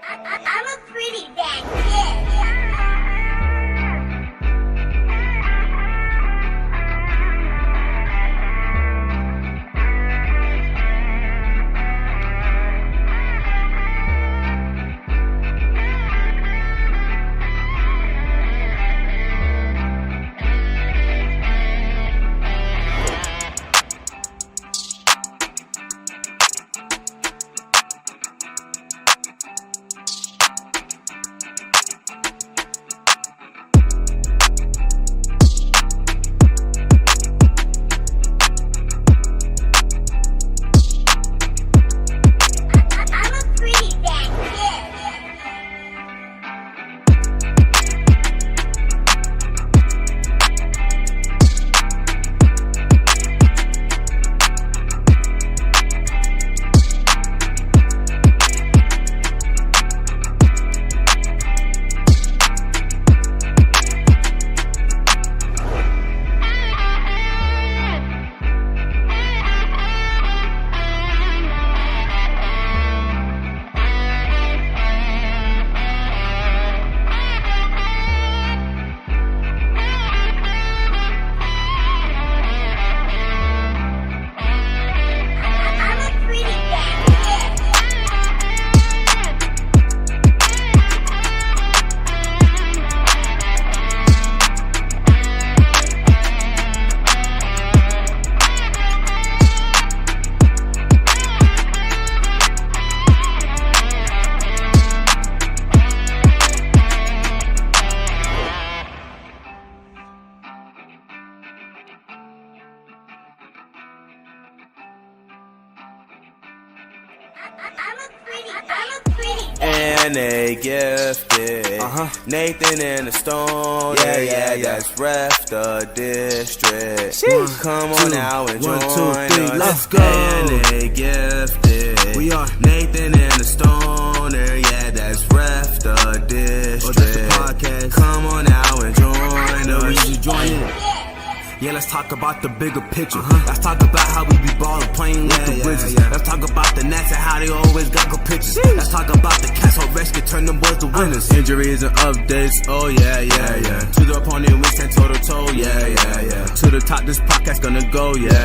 I'm a pretty bad kid. And they gifted Nathan and the Stone. Yeah, that's ref the district. Come on now and join us. Let's go. And they gifted. We are Nathan and the Stoner. Yeah, that's ref the district. That's the podcast. Come on now and join us. You join it. Yeah, let's talk about the bigger picture. Let's talk about how we be ballin', playing with the Wizards. Let's talk about the Nats and how they always got good pictures. Let's talk about the cats on rescue, turn them boys to winners. Injuries and updates, oh yeah. To the opponent, we stand toe to toe, yeah. To the top, this podcast gonna go, yeah.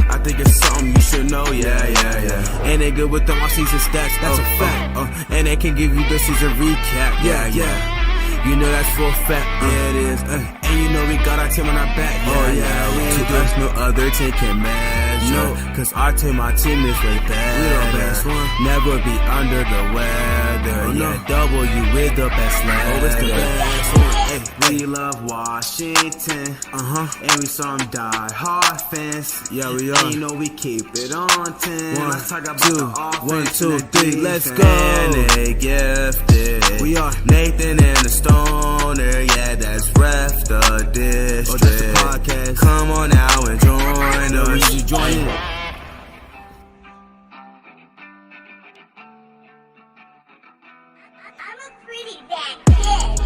I think it's something you should know, yeah. And they good with them all-season stats, That's a fact. And they can give you the season recap, yeah. You know that's for a fact, Yeah, it is. And you know we got our team on our back, we To us, no other team can measure. Cause our team is way better. We the best one. Never be under the weather. W with the best leather. it's the best one. Hey, we love Washington. And we some die-hard fans. Yeah, we are. And you know we keep it on 10. Let's talk about the offense. 1, 2, 3, let's go. And they gifted. We are Nathan and the Stoner. Yeah, that's ref the district. That's the podcast. Come on now and join us. You join it. I'm a pretty bad kid.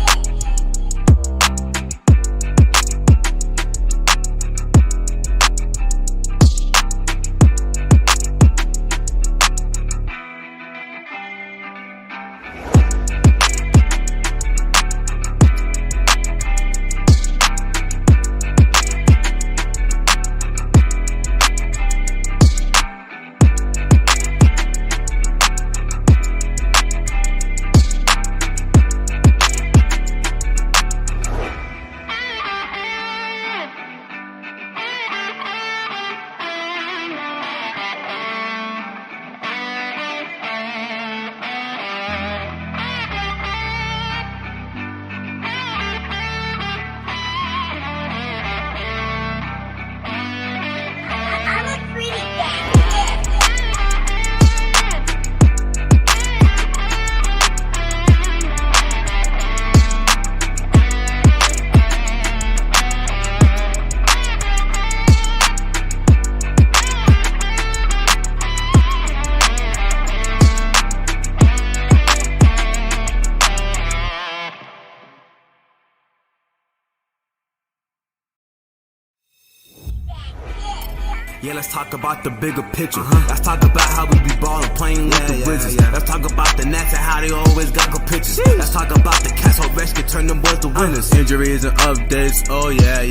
Yeah, let's talk about the bigger picture. Let's talk about how we be ballin', playing with the Wizards. Let's talk about the Nats and how they always got good pitchers. Let's talk about the cats on rescue, turn them boys to winners. Injuries and updates, oh yeah.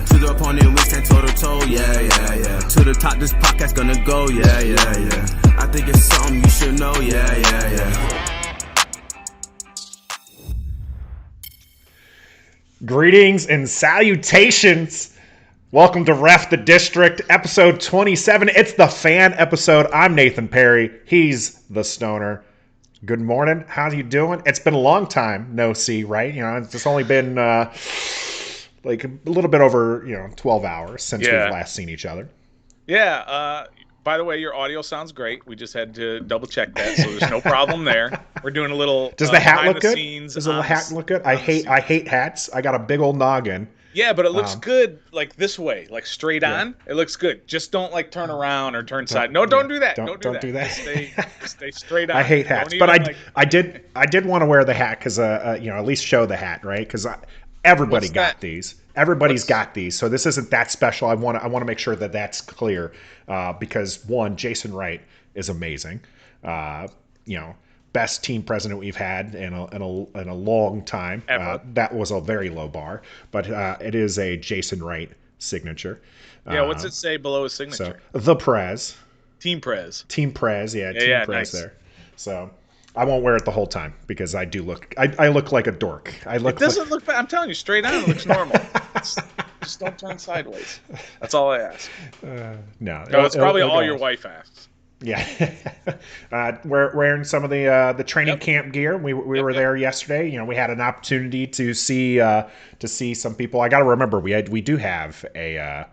To the opponent, we stand toe to toe, yeah. To the top, this podcast gonna go, yeah. I think it's something you should know, yeah. Greetings and salutations. Welcome to Ref the District, episode 27. It's the fan episode. I'm Nathan Perry. He's the stoner. Good morning. How you doing? It's been a long time no see, right? You know, it's only been like a little bit over 12 hours since we've last seen each other. Yeah. By the way, your audio sounds great. We just had to double check that, so there's no problem there. We're doing a little. Does the hat look good? Does the hat look good? I hate hats. I got a big old noggin. Yeah, but it looks good like this way, like straight on. It looks good. Just don't like turn around or turn side. No, don't do that. Don't do that. Just stay straight on. I hate hats, but I did want to wear the hat because at least show the hat, right? Because everybody got these. Everybody's got these, so this isn't that special. I want to make sure that that's clear because one, Jason Wright is amazing. Best team president we've had in a long time. That was a very low bar, but it is a Jason Wright signature. Yeah, what's it say below his signature? So the Prez. Team Prez. Team Prez, Team Prez nice. There. So I won't wear it the whole time because I do look. I look like a dork. It doesn't look bad. I'm telling you, straight on, it looks normal. Just don't turn sideways. That's all I ask. No, it's probably all your wife asks. Yeah, we're wearing some of the training camp gear. We were there yesterday. You know, we had an opportunity to see some people. I got to remember we do have an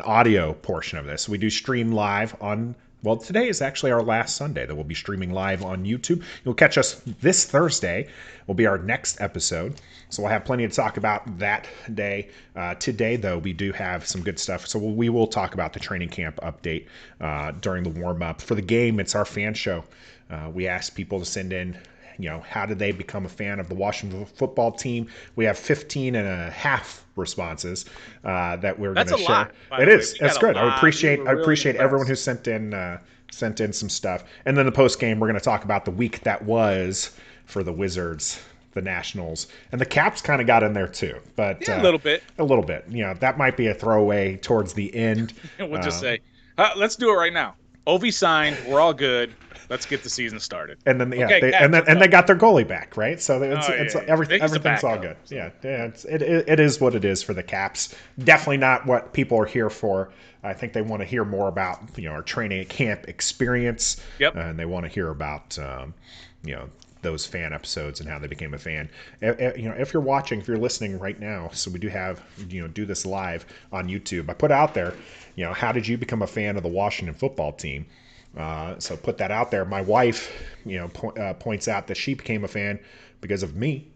audio portion of this. We do stream live on. Well, today is actually our last Sunday that we'll be streaming live on YouTube. You'll catch us this Thursday. Will be our next episode. So we'll have plenty to talk about that day. Today, though, we do have some good stuff. So we will talk about the training camp update during the warm-up. For the game, it's our fan show. We asked people to send in, how did they become a fan of the Washington football team? We have 15 and a half responses that we're going to share. Lot, it is. That's good. I appreciate everyone who sent in some stuff. And then the post game, we're going to talk about the week that was for the Wizards, the Nationals, and the Caps kind of got in there too. But a little bit. A little bit. That might be a throwaway towards the end. We'll just say, let's do it right now. Ovi signed. We're all good. Let's get the season started. And then they got their goalie back, right? So everything's all good. So. Yeah, it is what it is for the Caps. Definitely not what people are here for. I think they want to hear more about our training camp experience. Yep. And they want to hear about those fan episodes and how they became a fan. If you're watching, if you're listening right now, so we do have do this live on YouTube. I put out there, how did you become a fan of the Washington football team? So put that out there. My wife, points out that she became a fan because of me,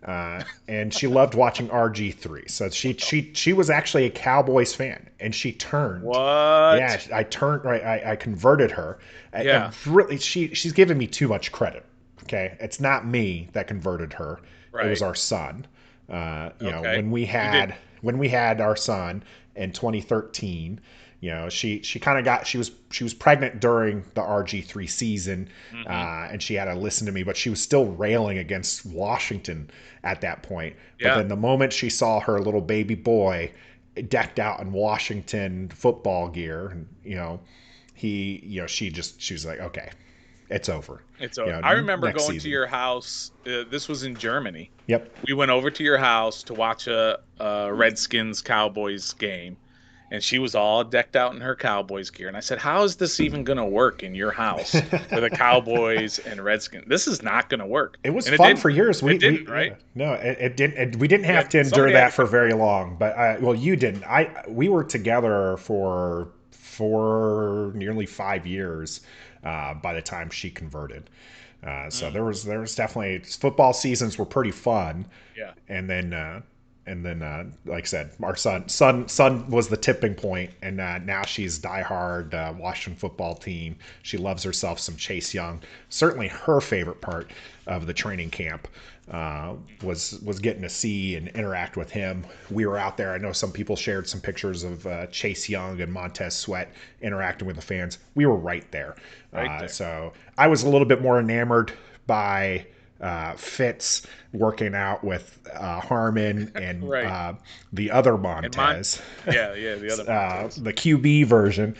and she loved watching RG3. So she was actually a Cowboys fan, and she turned. What? Yeah, I turned. Right, I converted her. Yeah. Really, she's giving me too much credit. Okay, it's not me that converted her. Right. It was our son. When we had our son in 2013. She kind of she was pregnant during the RG3 season, and she had to listen to me, but she was still railing against Washington at that point. Yeah. But then the moment she saw her little baby boy decked out in Washington football gear, she was like, okay, it's over. It's over. I remember going to your house. This was in Germany. Yep. We went over to your house to watch a Redskins Cowboys game. And she was all decked out in her Cowboys gear. And I said, how is this even going to work in your house with the Cowboys and Redskins? This is not going to work. It was fun for years. It didn't, right? No, it didn't. We didn't have to endure that for very long. But, you didn't. We were together for nearly 5 years by the time she converted. So there was definitely – football seasons were pretty fun. Yeah. And then And then, like I said, our son was the tipping point, and now she's diehard Washington football team. She loves herself some Chase Young. Certainly, her favorite part of the training camp was getting to see and interact with him. We were out there. I know some people shared some pictures of Chase Young and Montez Sweat interacting with the fans. We were right there. So I was a little bit more enamored by Fitz working out with Harmon and the other Montez. The other Montez. The QB version.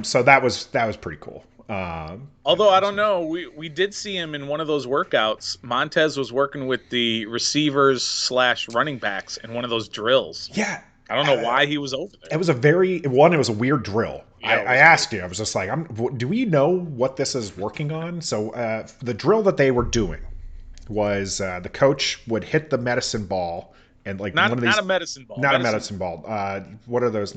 So that was pretty cool. Although I don't know, we did see him in one of those workouts. Montez was working with the receivers / running backs in one of those drills. Yeah. I don't know why he was over there. It was a weird drill. Yeah, I asked you, I was just like, do we know what this is working on? So the drill that they were doing was the coach would hit the medicine ball and like not one of these, not a medicine ball. Not a medicine ball. What are those?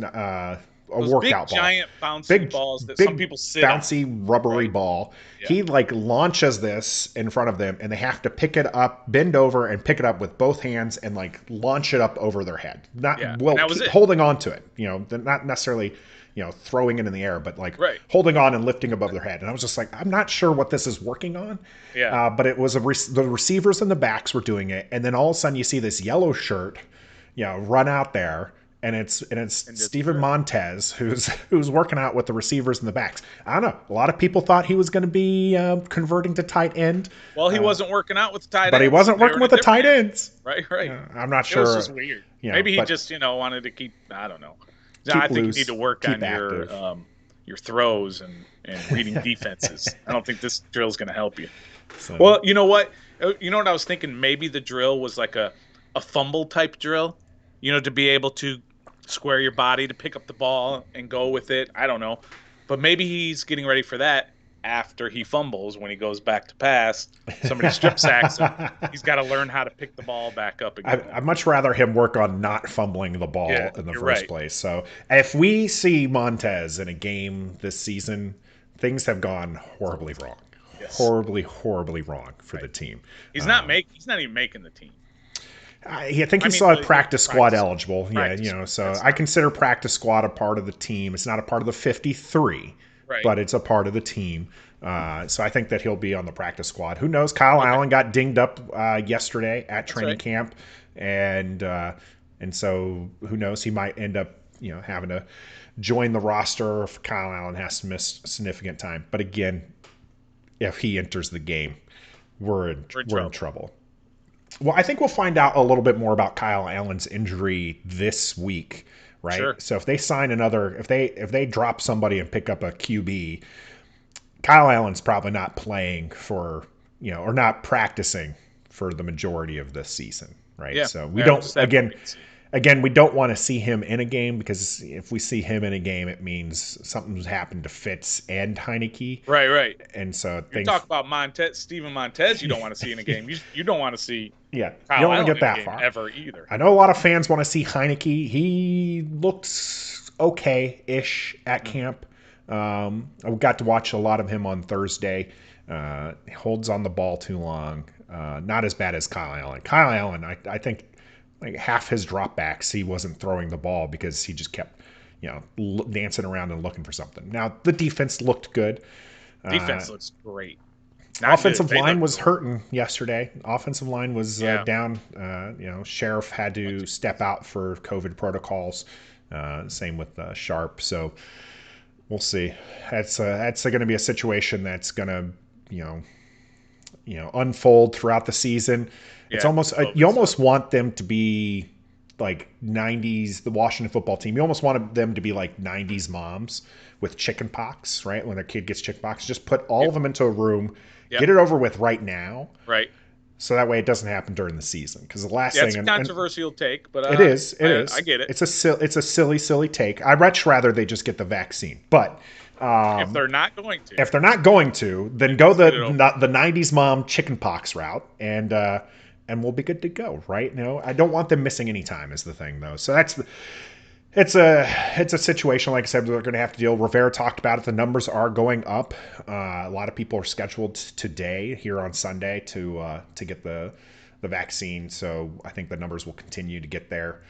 A workout big, ball. Giant bouncy balls that some people sit bouncy on. Rubbery ball. Yeah. He like launches this in front of them, and they have to pick it up, bend over, and pick it up with both hands, and like launch it up over their head. Holding on to it. Not necessarily throwing it in the air, but like holding on and lifting above their head. And I was just like, I'm not sure what this is working on. Yeah. But it was the receivers and the backs were doing it, and then all of a sudden you see this yellow shirt, run out there. And it's Steven Montez who's working out with the receivers and the backs. I don't know. A lot of people thought he was going to be converting to tight end. Well, he wasn't working out with the tight ends. But he wasn't working with the tight ends. Right. I'm not sure. It was just weird. Maybe he just wanted to keep. I don't know. I think you need to work on your throws and reading defenses. I don't think this drill is going to help you. So. Well, you know what? You know what I was thinking? Maybe the drill was like a fumble type drill. To be able to square your body to pick up the ball and go with it. I don't know. But maybe he's getting ready for that after he fumbles when he goes back to pass. Somebody strip sacks him. He's got to learn how to pick the ball back up again. I'd much rather him work on not fumbling the ball in the first place. So if we see Montez in a game this season, things have gone horribly wrong. Yes. Horribly wrong for the team. He's not even making the team. I think he's still practice squad eligible. I consider practice squad a part of the team. It's not a part of the 53, but it's a part of the team. So I think that he'll be on the practice squad. Who knows? Kyle Allen got dinged up yesterday at training camp, and so who knows? He might end up having to join the roster if Kyle Allen has to miss significant time. But again, if he enters the game, we're in trouble. Well, I think we'll find out a little bit more about Kyle Allen's injury this week, right? Sure. So if they sign if they drop somebody and pick up a QB, Kyle Allen's probably not playing for, or not practicing for the majority of the season, right? Yeah. So we don't we don't want to see him in a game, because if we see him in a game, it means something's happened to Fitz and Heineke. Right. And so you talk about Steven Montez, you don't want to see in a game. You don't want to see Kyle you don't want to get that far ever either. I know a lot of fans want to see Heineke. He looks okay-ish at camp. I got to watch a lot of him on Thursday. He holds on the ball too long. Not as bad as Kyle Allen. Kyle Allen, I think, like half his dropbacks, he wasn't throwing the ball because he just kept, dancing around and looking for something. Now, the defense looked good. Defense looks great. Offensive line was hurting yesterday. Offensive line was down. Sheriff had to step out for COVID protocols. Same with Sharp. So we'll see. That's going to be a situation that's going to, unfold throughout the season. It's almost you almost want them to be like 90s, the Washington football team. You almost wanted them to be like 90s moms with chicken pox, right? When their kid gets chicken pox, just put all of them into a room, get it over with right now. Right. So that way it doesn't happen during the season. Because the last thing... it's a controversial take, but... It is. I get it. It's a silly take. I'd much rather they just get the vaccine. But... if they're not going to... then go the 90s mom chicken pox route, and we'll be good to go, right? I don't want them missing any time is the thing, though. So it's a situation, like I said, we're going to have to deal. Rivera talked about it. The numbers are going up. A lot of people are scheduled today here on Sunday to get the the vaccine. So I think the numbers will continue to get there,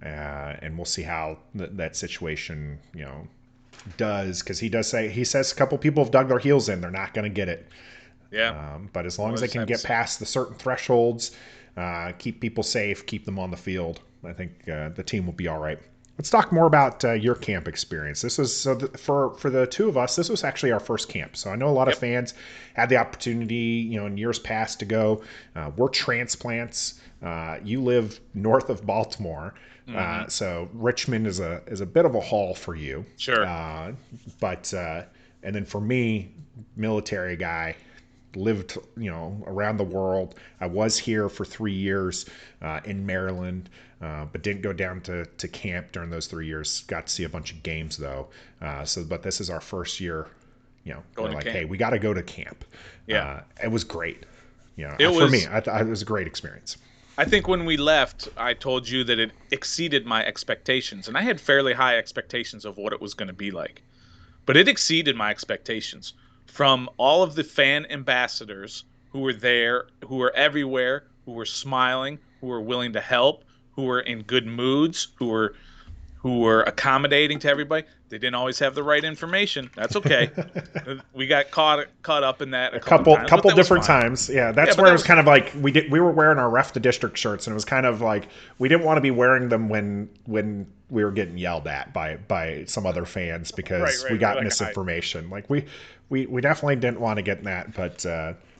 and we'll see how that situation, does, because he says a couple people have dug their heels in. They're not going to get it. Yeah. But as long as they can get past the certain thresholds, keep people safe, keep them on the field, I think the team will be all right. Let's talk more about your camp experience. This was for the two of us. This was actually our first camp. So I know a lot of fans had the opportunity, in years past to go. We're transplants. You live north of Baltimore, so Richmond is a bit of a haul for you. Sure. But and then for me, military guy, lived around the world. I was here for 3 years in Maryland, but didn't go down to camp during those 3 years. Got to see a bunch of games though. But this is our first year. We're like, hey, we got to go to camp. Yeah, it was great. For me, it was a great experience. I think when we left, I told you that it exceeded my expectations, and I had fairly high expectations of what it was going to be like. But it exceeded my expectations from all of the fan ambassadors who were there, who were everywhere, who were smiling, who were willing to help, who were in good moods, who were accommodating to everybody. They didn't always have the right information. That's okay. We got caught up in that a couple different times. Yeah, that's where it was kind of like we were wearing our Ref the District shirts, and it was kind of like we didn't want to be wearing them when we were getting yelled at by some other fans because we got misinformation. Like we definitely didn't want to get that, but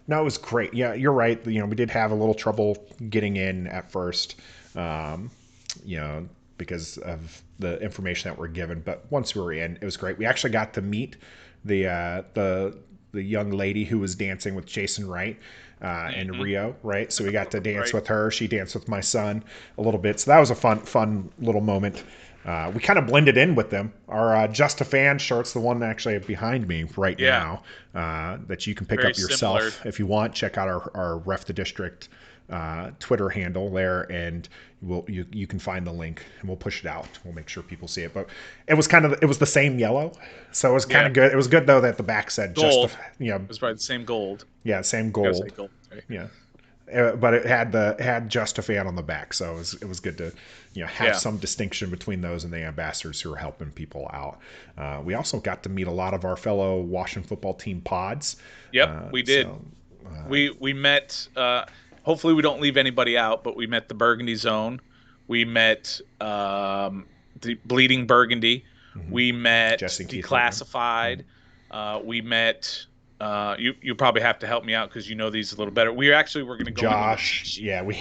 no, it was great. Yeah, you're right. We did have a little trouble getting in at first. Because of the information that we're given. But once we were in, it was great. We actually got to meet the young lady who was dancing with Jason Wright in Rio, right? So we got to dance with her. She danced with my son a little bit. So that was a fun little moment. We kind of blended in with them. Our Just a Fan shirt's the one actually behind me right now that you can pick up yourself if you want. Check out our Ref the District Twitter handle there, and you can find the link, and we'll push it out. We'll make sure people see it. But it was the same yellow, so it was kind of good. It was good though that the back said gold. It was probably the same gold. Yeah, same gold. Gold, right? Yeah. But it had Just a Fan on the back, so it was good to have some distinction between those and the ambassadors who are helping people out. We also got to meet a lot of our fellow Washington football team pods. Yep, we did. So, we met. Hopefully, we don't leave anybody out, but we met the Burgundy Zone. We met the Bleeding Burgundy. Mm-hmm. We met Declassified. We met. You probably have to help me out because you know these a little better. We actually were going to go Josh. Yeah, we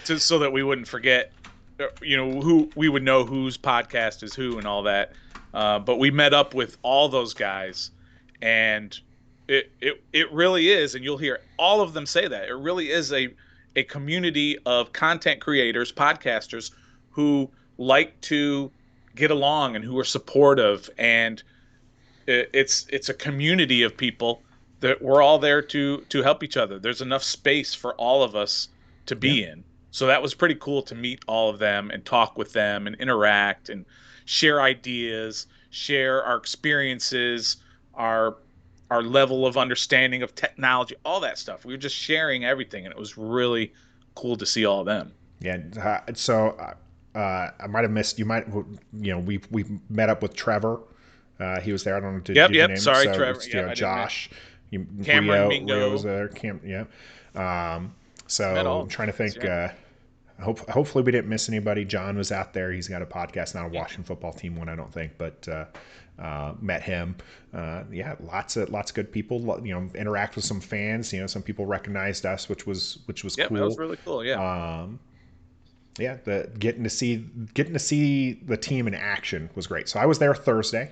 so that we wouldn't forget. Who we would know whose podcast is who and all that. But we met up with all those guys, and it really is, and you'll hear all of them say that it really is a community of content creators, podcasters who like to get along and who are supportive, and it's a community of people that we're all there to help each other. There's enough space for all of us to be in. So that was pretty cool to meet all of them and talk with them and interact and share ideas, share our experiences, our level of understanding of technology, all that stuff. We were just sharing everything, and it was really cool to see all of them. Yeah. So I might have missed. We met up with Trevor. He was there. I don't know. Did you name Sorry, him? Trevor. Josh. Cameron Mingo. Rio was there. So I'm trying to think. Hopefully we didn't miss anybody. John was out there. He's got a podcast, not a Washington football team one, I don't think, but met him. Lots of good people. Interact with some fans. Some people recognized us, which was cool. That was really cool. Yeah. Getting to see the team in action was great. So I was there Thursday,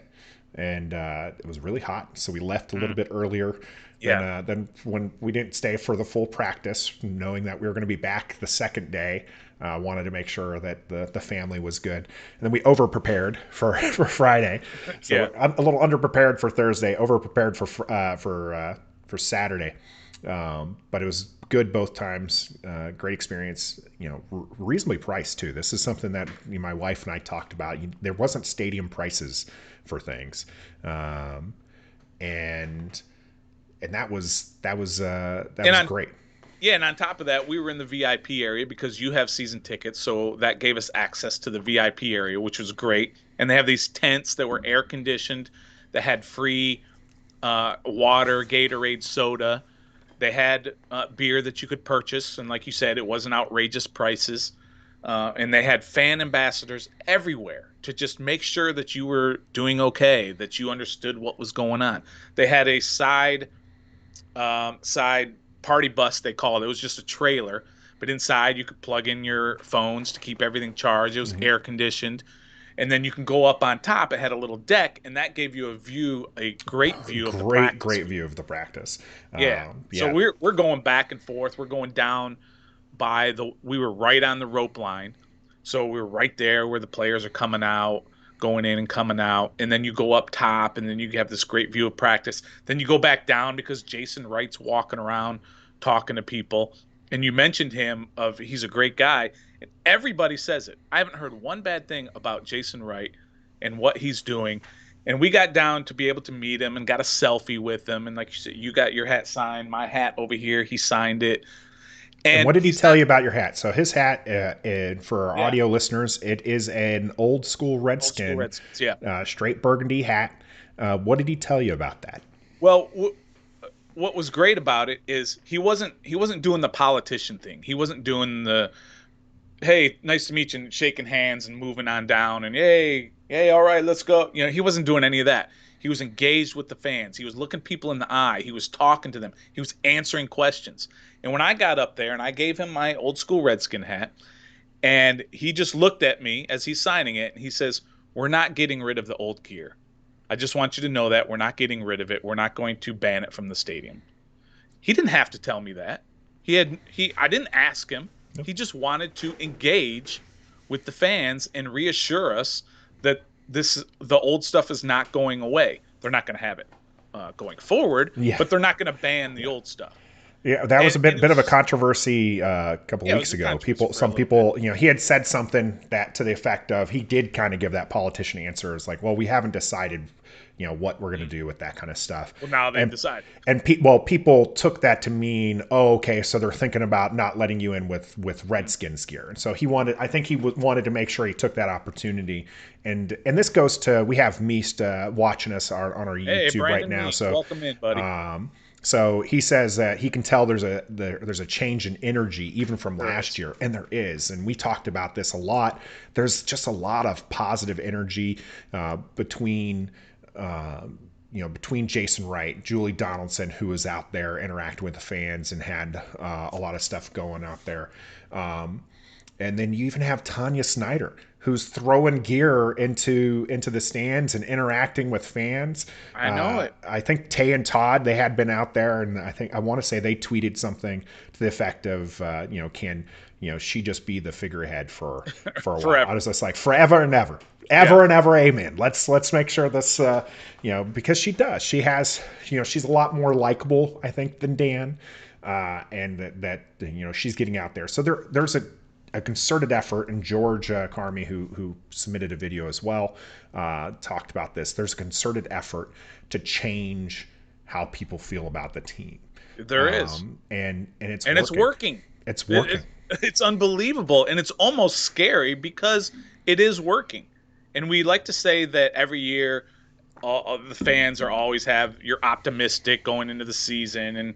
and it was really hot, so we left a little bit earlier. Then when we didn't stay for the full practice, knowing that we were going to be back the second day, wanted to make sure that the family was good. And then we over-prepared for Friday. So I'm a little under-prepared for Thursday, over-prepared for Saturday. But it was good both times. Great experience. Reasonably priced too. This is something that my wife and I talked about. There wasn't stadium prices for things, and that was great. Yeah, and on top of that, we were in the VIP area because you have season tickets, so that gave us access to the VIP area, which was great. And they have these tents that were air conditioned, that had free water, Gatorade, soda. They had beer that you could purchase, and like you said, it wasn't outrageous prices. And they had fan ambassadors everywhere to just make sure that you were doing okay, that you understood what was going on. They had a side party bus, they called it. It was just a trailer, but inside you could plug in your phones to keep everything charged. It was air conditioned, and then you can go up on top. It had a little deck, and that gave you a great view of the practice. Great view of the practice. Yeah. So we're going back and forth. We're going down we were right on the rope line. So we were right there where the players are coming out, going in and coming out. And then you go up top, and then you have this great view of practice. Then you go back down because Jason Wright's walking around talking to people. And you mentioned he's a great guy. And everybody says it. I haven't heard one bad thing about Jason Wright and what he's doing. And we got down to be able to meet him and got a selfie with him. And like you said, you got your hat signed, my hat over here. He signed it. And what did he tell you about your hat? So his hat, for our audio listeners, it is an old school Redskin, straight burgundy hat. What did he tell you about that? Well, what was great about it is he wasn't doing the politician thing. He wasn't doing the, hey, nice to meet you, and shaking hands and moving on down and hey, all right, let's go. He wasn't doing any of that. He was engaged with the fans. He was looking people in the eye. He was talking to them. He was answering questions. And when I got up there and I gave him my old school Redskin hat, and he just looked at me as he's signing it, and he says, "We're not getting rid of the old gear. I just want you to know that we're not getting rid of it. We're not going to ban it from the stadium." He didn't have to tell me that. I didn't ask him. He just wanted to engage with the fans and reassure us that the old stuff is not going away. They're not going to have it going forward, but they're not going to ban the old stuff. Yeah, that was a bit of a controversy a couple weeks ago. Some people, he had said something that to the effect of, he did kind of give that politician answer. It's like, well, we haven't decided, what we're going to do with that kind of stuff. Well, now they've decided. And people took that to mean, oh, okay, so they're thinking about not letting you in with Redskins gear. And so I think he wanted to make sure he took that opportunity. And this goes to, we have Meest watching us on our YouTube right now. Meest, so welcome in, buddy. So he says that he can tell there's a change in energy even from last year, and there is. And we talked about this a lot. There's just a lot of positive energy between Jason Wright, Julie Donaldson, who was out there interacting with the fans and had a lot of stuff going out there. And then you even have Tanya Snyder, who's throwing gear into the stands and interacting with fans. I know it. I think Tay and Todd, they had been out there, and I want to say they tweeted something to the effect of, can she just be the figurehead for a while? I was just like, forever and ever, and ever, amen. Let's make sure this, because she does. She has, she's a lot more likable, I think, than Dan, and that she's getting out there. So there's a concerted effort, and George Carmi, who submitted a video as well, talked about this. There's a concerted effort to change how people feel about the team. There is, and it's working. It's working. It's unbelievable, and it's almost scary because it is working. And we like to say that every year, the fans you're optimistic going into the season,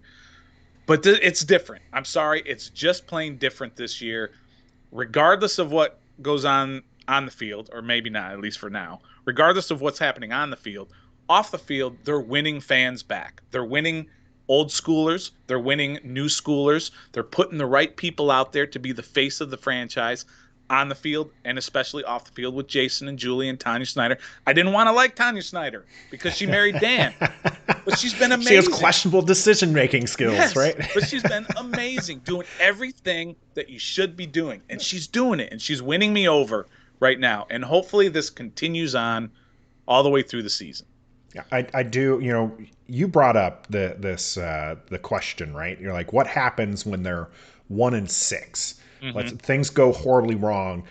but it's different. I'm sorry, it's just plain different this year. Regardless of what goes on the field, or maybe not, at least for now, regardless of what's happening on the field, off the field, they're winning fans back. They're winning old schoolers. They're winning new schoolers. They're putting the right people out there to be the face of the franchise on the field, and especially off the field with Jason and Julie and Tanya Snyder. I didn't want to like Tanya Snyder because she married Dan, but she's been amazing. She has questionable decision-making skills, right? But she's been amazing, doing everything that you should be doing, and she's doing it, and she's winning me over right now. And hopefully this continues on all the way through the season. Yeah, I do. You brought up the question, right? You're like, what happens when they're 1-6? Mm-hmm. Things go horribly wrong.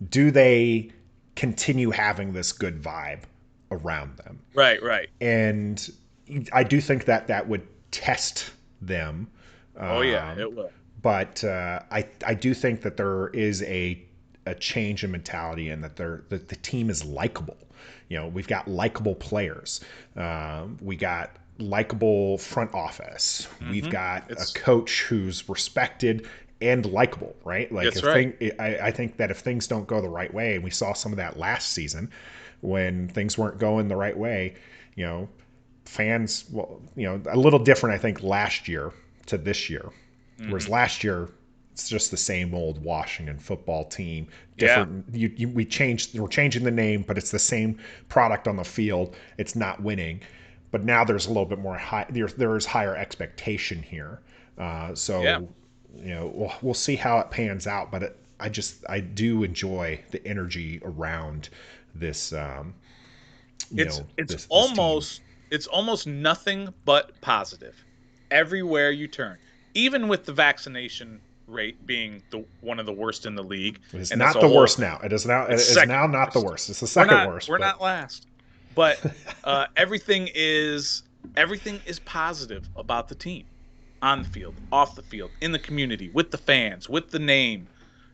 Do they continue having this good vibe around them? Right. And I do think that would test them. It will. but I do think that there is a change in mentality, and that the team is likable. We've got likable players. We got likable front office. We've got a coach who's respected and likable, right? Like, That's right. I think that if things don't go the right way, and we saw some of that last season when things weren't going the right way, fans, a little different, I think, last year to this year. Whereas last year, it's just the same old Washington football team. Different. Yeah. We're changing the name, but it's the same product on the field. It's not winning. But now there's a little bit more high. There is higher expectation here. We'll see how it pans out. But I do enjoy the energy around this. It's almost nothing but positive everywhere you turn. Even with the vaccination rate being one of the worst in the league. It's not the worst now. It is now. It is now not the worst. It's the second worst. We're not last. But everything is positive about the team, on the field, off the field, in the community, with the fans, with the name,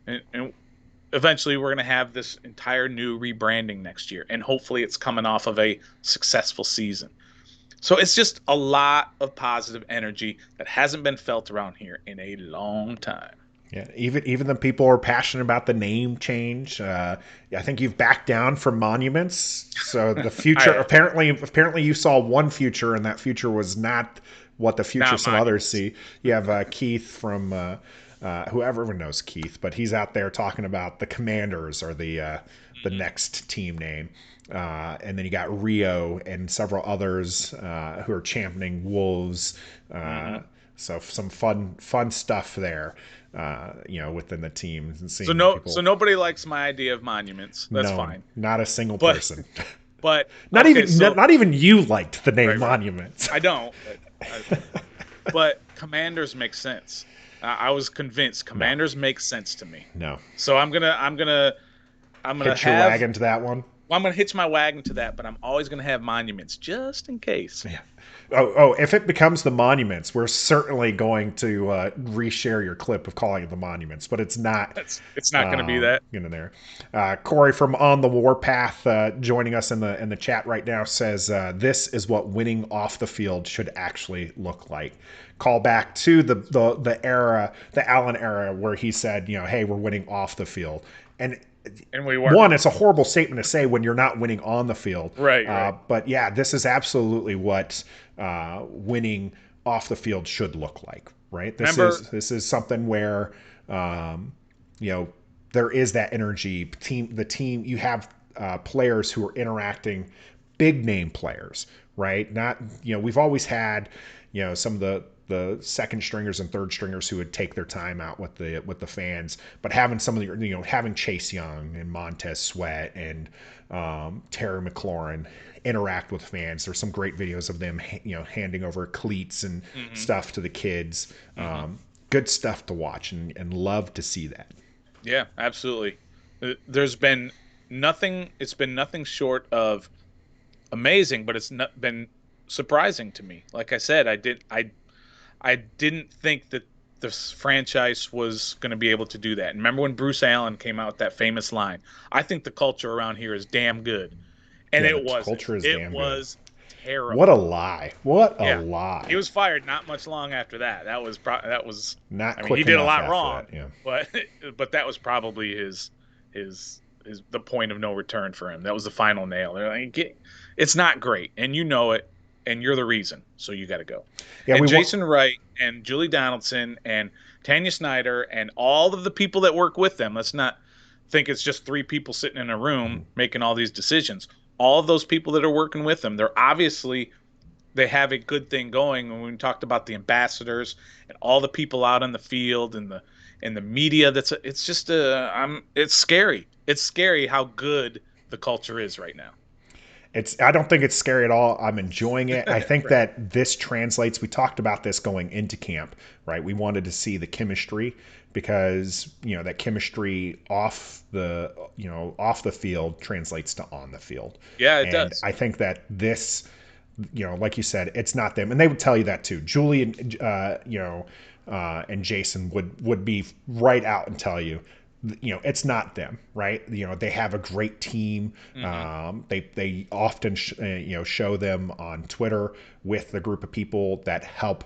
and eventually we're going to have this entire new rebranding next year, and hopefully it's coming off of a successful season. So it's just a lot of positive energy that hasn't been felt around here in a long time. Yeah, even the people who are passionate about the name change. I think you've backed down from monuments. So the future apparently you saw one future, and that future was not what the future some others see. You have Keith from whoever knows Keith, but he's out there talking about the Commanders or the next team name. And then you got Rio and several others who are championing Wolves. So some fun stuff there, within the team. And so nobody likes my idea of monuments. That's fine. Not a single person. But not even you liked the name monuments. I don't. But Commanders make sense. I was convinced Commanders make sense to me. No. So I'm gonna hitch your wagon to that one. Well, I'm going to hitch my wagon to that, but I'm always going to have monuments just in case. Yeah. Oh, if it becomes the monuments, we're certainly going to reshare your clip of calling it the monuments, but it's not. It's not going to be that. In there. Corey from On the Warpath joining us in the chat right now says this is what winning off the field should actually look like. Call back to the era, the Allen era, where he said, hey, we're winning off the field, and we weren't. One, it's a horrible statement to say when you're not winning on the field. Right. But yeah, this is absolutely what winning off the field should look like. Right. This is something where there is that energy. The team. You have players who are interacting, big name players. Right. Not we've always had some of the second stringers and third stringers who would take their time out with the fans, but having some of the having Chase Young and Montez Sweat and Terry McLaurin interact with fans. There's some great videos of them handing over cleats and stuff to the kids. Good stuff to watch and love to see that. Yeah, absolutely. There's been nothing. It's been nothing short of amazing, but it's not been surprising to me. Like I said, I didn't think that this franchise was going to be able to do that. And remember when Bruce Allen came out with that famous line, I think the culture around here is damn good. And it was. Culture is damn good. It was terrible. What a lie. What a lie. He was fired not much long after that. That was not he did a lot wrong. That, yeah. But that was probably his the point of no return for him. That was the final nail. They're like, it's not great, and you know it. And you're the reason, so you got to go. Yeah, and Jason Wright and Julie Donaldson and Tanya Snyder and all of the people that work with them. Let's not think it's just three people sitting in a room making all these decisions. All of those people that are working with them, they have a good thing going. When we talked about the ambassadors and all the people out on the field and the media, it's scary. It's scary how good the culture is right now. I don't think it's scary at all. I'm enjoying it. I think that this translates. We talked about this going into camp, right? We wanted to see the chemistry because, that chemistry off the field translates to on the field. Yeah, it does. I think that this, like you said, it's not them. And they would tell you that too. Julie and, and Jason would be right out and tell you, it's not them, right? They have a great team. They often show them on Twitter with the group of people that help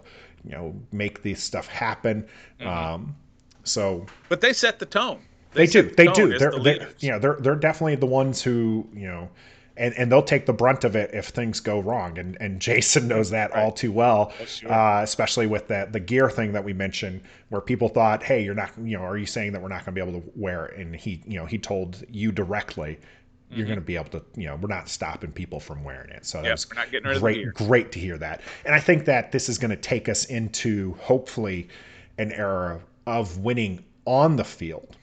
make this stuff happen. But they set the tone. They do. They're They're definitely the ones who and they'll take the brunt of it if things go wrong. And Jason knows that all too well, especially with the gear thing that we mentioned, where people thought, hey, you're not, are you saying that we're not going to be able to wear it? And he told you directly, you're going to be able to, we're not stopping people from wearing it. So that was we're not getting rid of the gear. Great to hear that. And I think that this is going to take us into hopefully an era of winning on the field.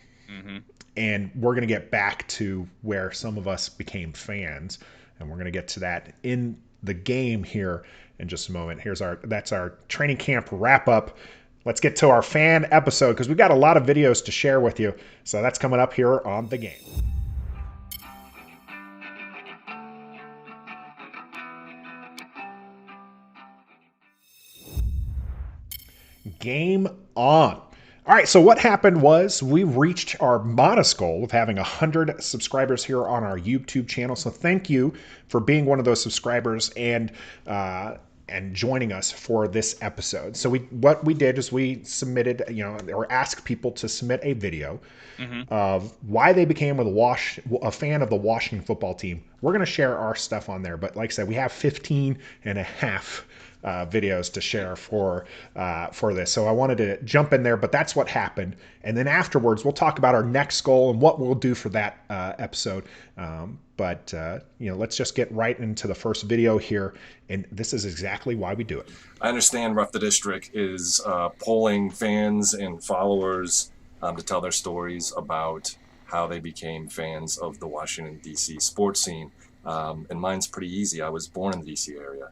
And we're going to get back to where some of us became fans, and we're going to get to that in the game here in just a moment. That's our training camp wrap up. Let's get to our fan episode because we've got a lot of videos to share with you. So that's coming up here on The Game. Game on. All right, so what happened was we reached our modest goal of having 100 subscribers here on our YouTube channel. So thank you for being one of those subscribers and joining us for this episode. So what we did is we submitted, or asked people to submit a video of why they became a fan of the Washington football team. We're going to share our stuff on there, but like I said, we have 15 and a half videos to share for this. So I wanted to jump in there, but that's what happened. And then afterwards, we'll talk about our next goal and what we'll do for that episode. But let's just get right into the first video here. And this is exactly why we do it. I understand Rough the District is polling fans and followers to tell their stories about how they became fans of the Washington, D.C. sports scene. And mine's pretty easy. I was born in the D.C. area.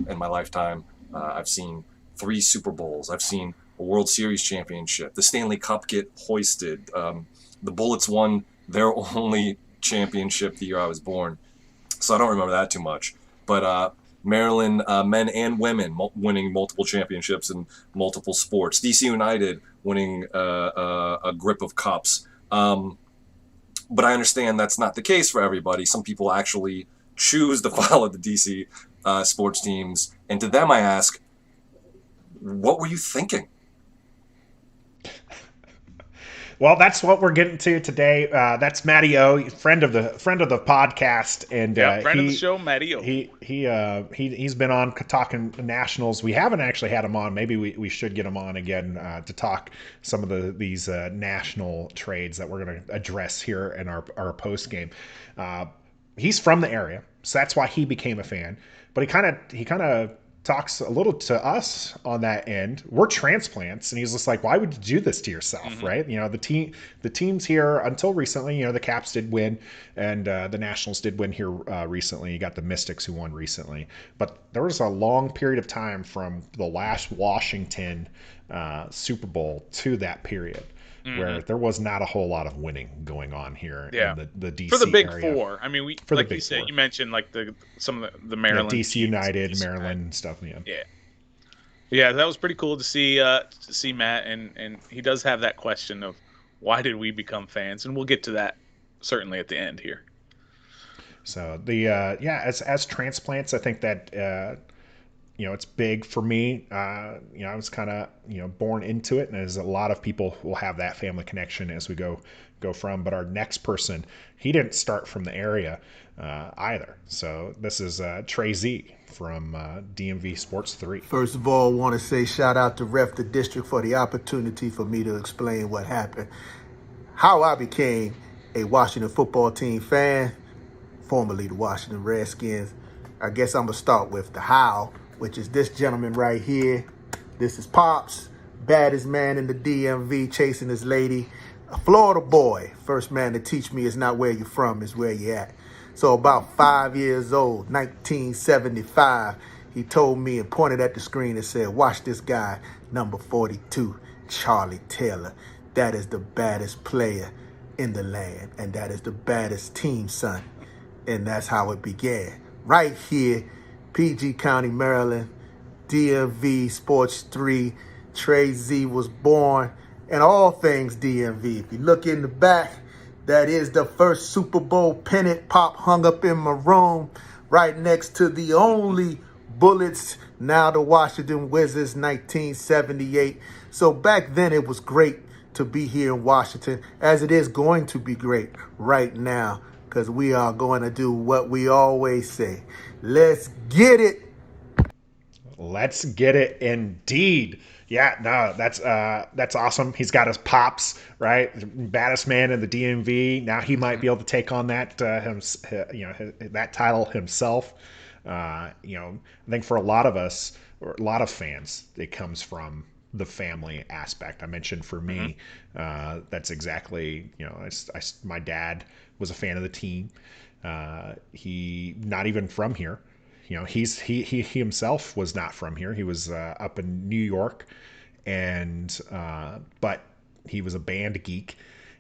In my lifetime, I've seen 3 Super Bowls. I've seen a World Series championship. The Stanley Cup get hoisted. The Bullets won their only championship the year I was born. So I don't remember that too much. But Maryland men and women winning multiple championships in multiple sports. DC United winning a grip of cups. But I understand that's not the case for everybody. Some people actually choose to follow the DC sports teams. And to them I ask, what were you thinking? Well, that's what we're getting to today. That's Matty O, friend of the podcast, and friend of the show, Matty O. He's been on talking Nationals. We haven't actually had him on. Maybe we should get him on again to talk some of these national trades that we're going to address here in our post game. He's from the area, so that's why he became a fan. But he kind of talks a little to us on that end. We're transplants, and he's just like, why would you do this to yourself, right? The teams here until recently, the Caps did win, and the Nationals did win here recently. You got the Mystics who won recently, but there was a long period of time from the last Washington Super Bowl to that period where there was not a whole lot of winning going on here in the DC for the Big area. Four. I mean, for like the you Big said, Four. you mentioned like some of the Maryland, DC United, teams, Maryland stuff. Yeah, that was pretty cool to see Matt, and he does have that question of why did we become fans, and we'll get to that certainly at the end here. So as transplants, I think that it's big for me. I was kind of born into it, and as a lot of people will have that family connection as we go from. But our next person, he didn't start from the area either. So this is Trey Z from DMV Sports 3. First of all, I want to say shout out to Ref the District for the opportunity for me to explain what happened. How I became a Washington football team fan, formerly the Washington Redskins. I guess I'm going to start with the how, which is this gentleman right here. This is Pops, baddest man in the DMV, chasing his lady. A Florida boy. First man to teach me is not where you're from, is where you're at. So about 5 years old, 1975, he told me and pointed at the screen and said, watch this guy, number 42, Charlie Taylor. That is the baddest player in the land, and that is the baddest team, son. And that's how it began. Right here, PG County, Maryland, DMV Sports 3, Trey Z was born, and all things DMV. If you look in the back, that is the first Super Bowl pennant pop hung up in my room right next to the only Bullets, now the Washington Wizards, 1978. So back then it was great to be here in Washington, as it is going to be great right now, because we are going to do what we always say. Let's get it. Let's get it indeed. Yeah, no, that's awesome. He's got his pops, right? Baddest man in the DMV. Now he might be able to take on that, that title himself. I think for a lot of us, or a lot of fans, it comes from the family aspect. I mentioned for me, that's exactly, my dad was a fan of the team. He not even from here. He himself was not from here. He was up in New York, and but he was a band geek,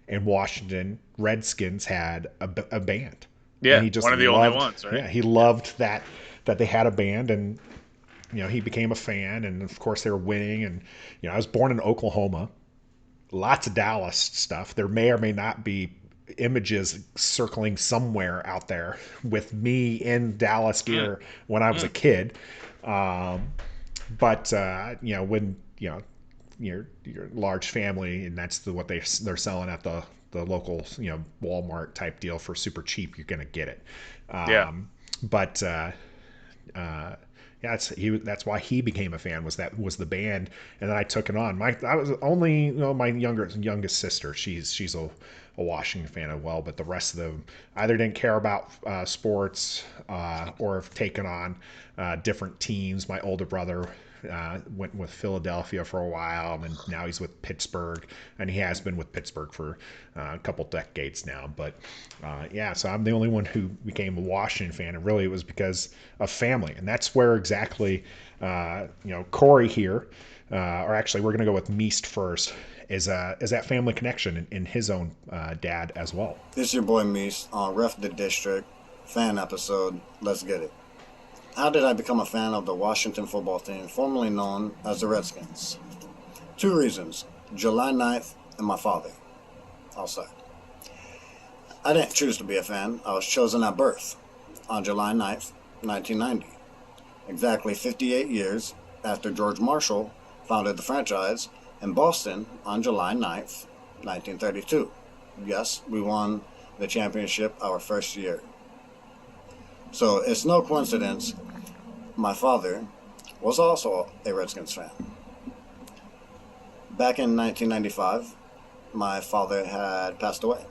and Washington Redskins had a band. Yeah, and he just one of the only ones, right? Yeah, he loved that they had a band, and he became a fan, and of course they were winning. And I was born in Oklahoma. Lots of Dallas stuff. There may or may not be images circling somewhere out there with me in Dallas gear when I was a kid. But when you're large family, and that's what they're selling at the local Walmart type deal for super cheap, you're gonna get it. That's why he became a fan, was the band, and then I took it on. I was only my youngest sister. She's a Washington fan as well, but the rest of them either didn't care about sports or have taken on different teams. My older brother went with Philadelphia for a while, and now he's with Pittsburgh, and he has been with Pittsburgh for a couple decades now. But so I'm the only one who became a Washington fan, and really it was because of family, and that's where exactly Corey here, or actually we're going to go with Meest first, is that family connection in his own dad as well. This is your boy Meest on Ref the District fan episode. Let's get it. How did I become a fan of the Washington football team, formerly known as the Redskins? 2 reasons. July 9th and my father. I'll say. I didn't choose to be a fan. I was chosen at birth on July 9th, 1990. Exactly 58 years after George Marshall founded the franchise in Boston on July 9th, 1932. Yes, we won the championship our first year. So it's no coincidence my father was also a Redskins fan. Back in 1995, my father had passed away.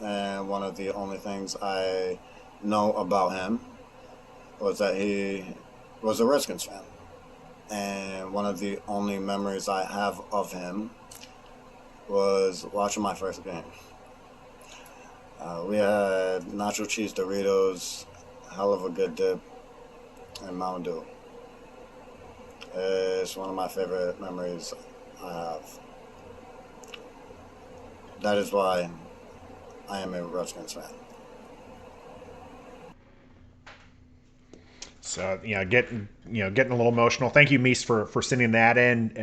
And one of the only things I know about him was that he was a Redskins fan. And one of the only memories I have of him was watching my first game. We had nacho cheese Doritos, hell of a good dip, and Mountain Dew. It's one of my favorite memories I have. That is why I am a Redskins fan. So getting a little emotional. Thank you, Meest, for sending that in.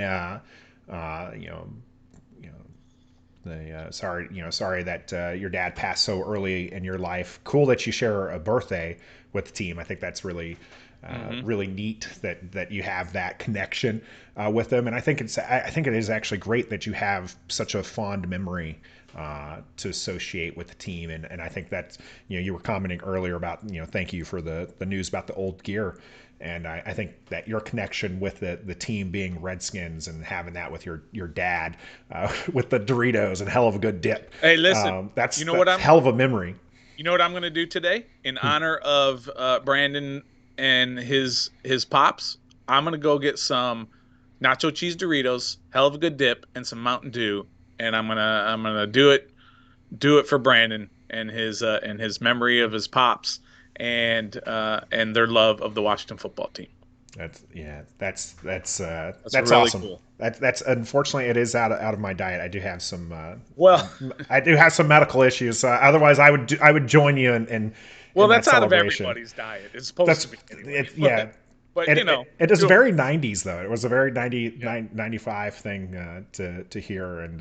Sorry that your dad passed so early in your life. Cool that you share a birthday with the team. I think that's really really neat that you have that connection with them. And I think it is actually great that you have such a fond memory to associate with the team. And I think that you were commenting earlier about thank you for the news about the old gear. And I think that your connection with the team being Redskins and having that with your dad with the Doritos and hell of a good dip. Hey, listen, that's hell of a memory. You know what I'm going to do today in honor of Brandon and his pops? I'm going to go get some nacho cheese Doritos, hell of a good dip, and some Mountain Dew, and I'm gonna do it for Brandon and his memory of his pops and their love of the Washington football team. That's really awesome. Cool. That's unfortunately it is out of my diet. I do have some I do have some medical issues. Otherwise, I would join you in that's that out of celebration. everybody's diet. It's supposed to be. Anyway. But And you know, it was do- very 90s though. It was a very 90, yeah. 95 thing to hear, and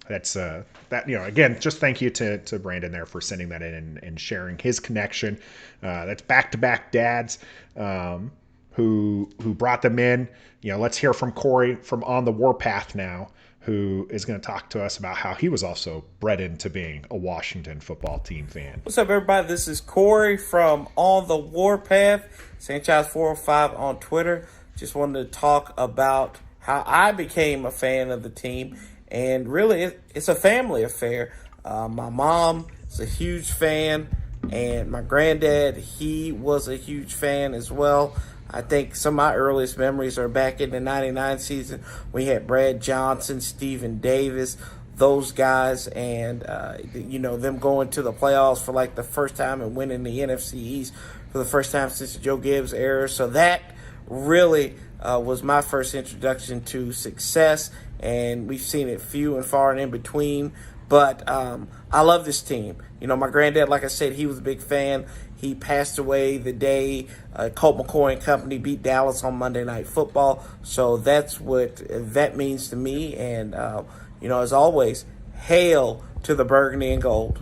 that's that, again, just thank you to Brandon there for sending that in and sharing his connection. That's back to back dads, who brought them in. Let's hear from Corey from On the Warpath now, who is going to talk to us about how he was also bred into being a Washington football team fan. What's up, everybody? This is Corey from On the Warpath, St. Child's 405 on Twitter. Just wanted to talk about how I became a fan of the team, and really, it's a family affair. My mom is a huge fan, and my granddad, he was a huge fan as well. I think some of my earliest memories are back in the 99 season. We had Brad Johnson, Stephen Davis, those guys, and them going to the playoffs for like the first time and winning the NFC East for the first time since the Joe Gibbs era. So that really was my first introduction to success, and we've seen it few and far and in between. But I love this team. My granddad, like I said, he was a big fan. He passed away the day Colt McCoy and company beat Dallas on Monday Night Football. So that's what that means to me. And, as always, hail to the burgundy and gold.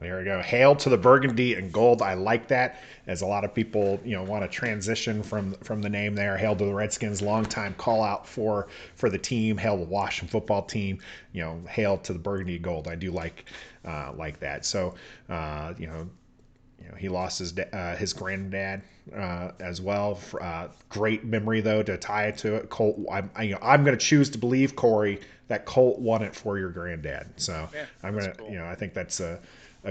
There we go. Hail to the burgundy and gold. I like that, as a lot of people, want to transition from the name there. Hail to the Redskins, longtime call out for the team. Hail to the Washington football team. Hail to the burgundy and gold. I do like that. So, he lost his granddad as well. Great memory though to tie it to it. Colt, I'm going to choose to believe, Corey, that Colt won it for your granddad. So Yeah, I'm going to, cool. I think that's a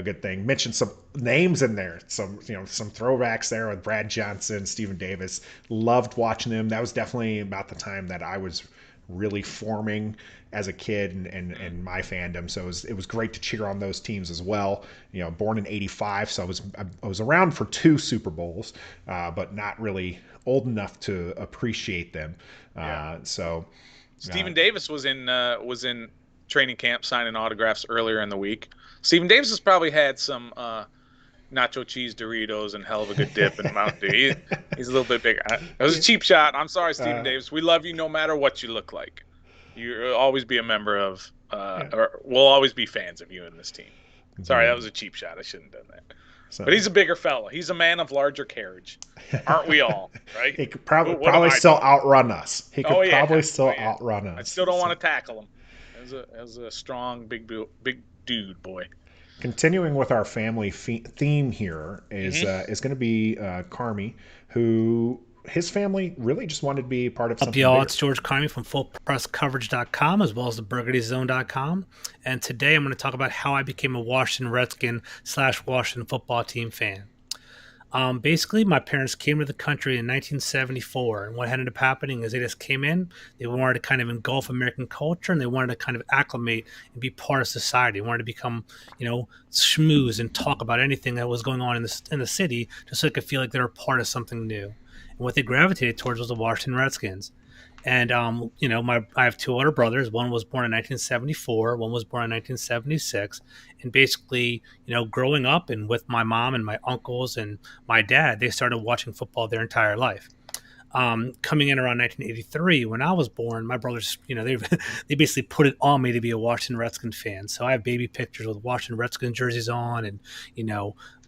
good thing. Mention some names in there, some throwbacks there with Brad Johnson, Stephen Davis. Loved watching them. That was definitely about the time that I was really forming as a kid and my fandom. So it was great to cheer on those teams as well. Born in '85, so I was around for 2 Super Bowls, but not really old enough to appreciate them. Yeah. So Stephen Davis was in training camp signing autographs earlier in the week. Stephen Davis has probably had some nacho cheese Doritos and hell of a good dip in Mountain Dew. He's a little bit bigger. It was a cheap shot. I'm sorry, Stephen Davis. We love you no matter what you look like. You'll always be a member of, or we'll always be fans of you in this team. Sorry, that was a cheap shot. I shouldn't have done that. So, but he's a bigger fella. He's a man of larger carriage. Aren't we all? Right? He could probably still outrun us. He could probably still outrun us. I still don't want to tackle him. As a strong, big dude, boy. Continuing with our family theme here is going to be Carmi, who his family really just wanted to be part of something y'all, bigger. it's George Carmi from FullPressCoverage.com as well as the BurgundyZone.com. And today I'm going to talk about how I became a Washington Redskin / Washington football team fan. Basically, my parents came to the country in 1974, and what ended up happening is they just came in. They wanted to kind of engulf American culture, and they wanted to kind of acclimate and be part of society. They wanted to become, schmooze and talk about anything that was going on in the city, just so they could feel like they were part of something new. And what they gravitated towards was the Washington Redskins. And, I have 2 older brothers. One was born in 1974. One was born in 1976. And basically, growing up and with my mom and my uncles and my dad, they started watching football their entire life. Coming in around 1983, when I was born, my brothers, they basically put it on me to be a Washington Redskins fan. So I have baby pictures with Washington Redskins jerseys on, and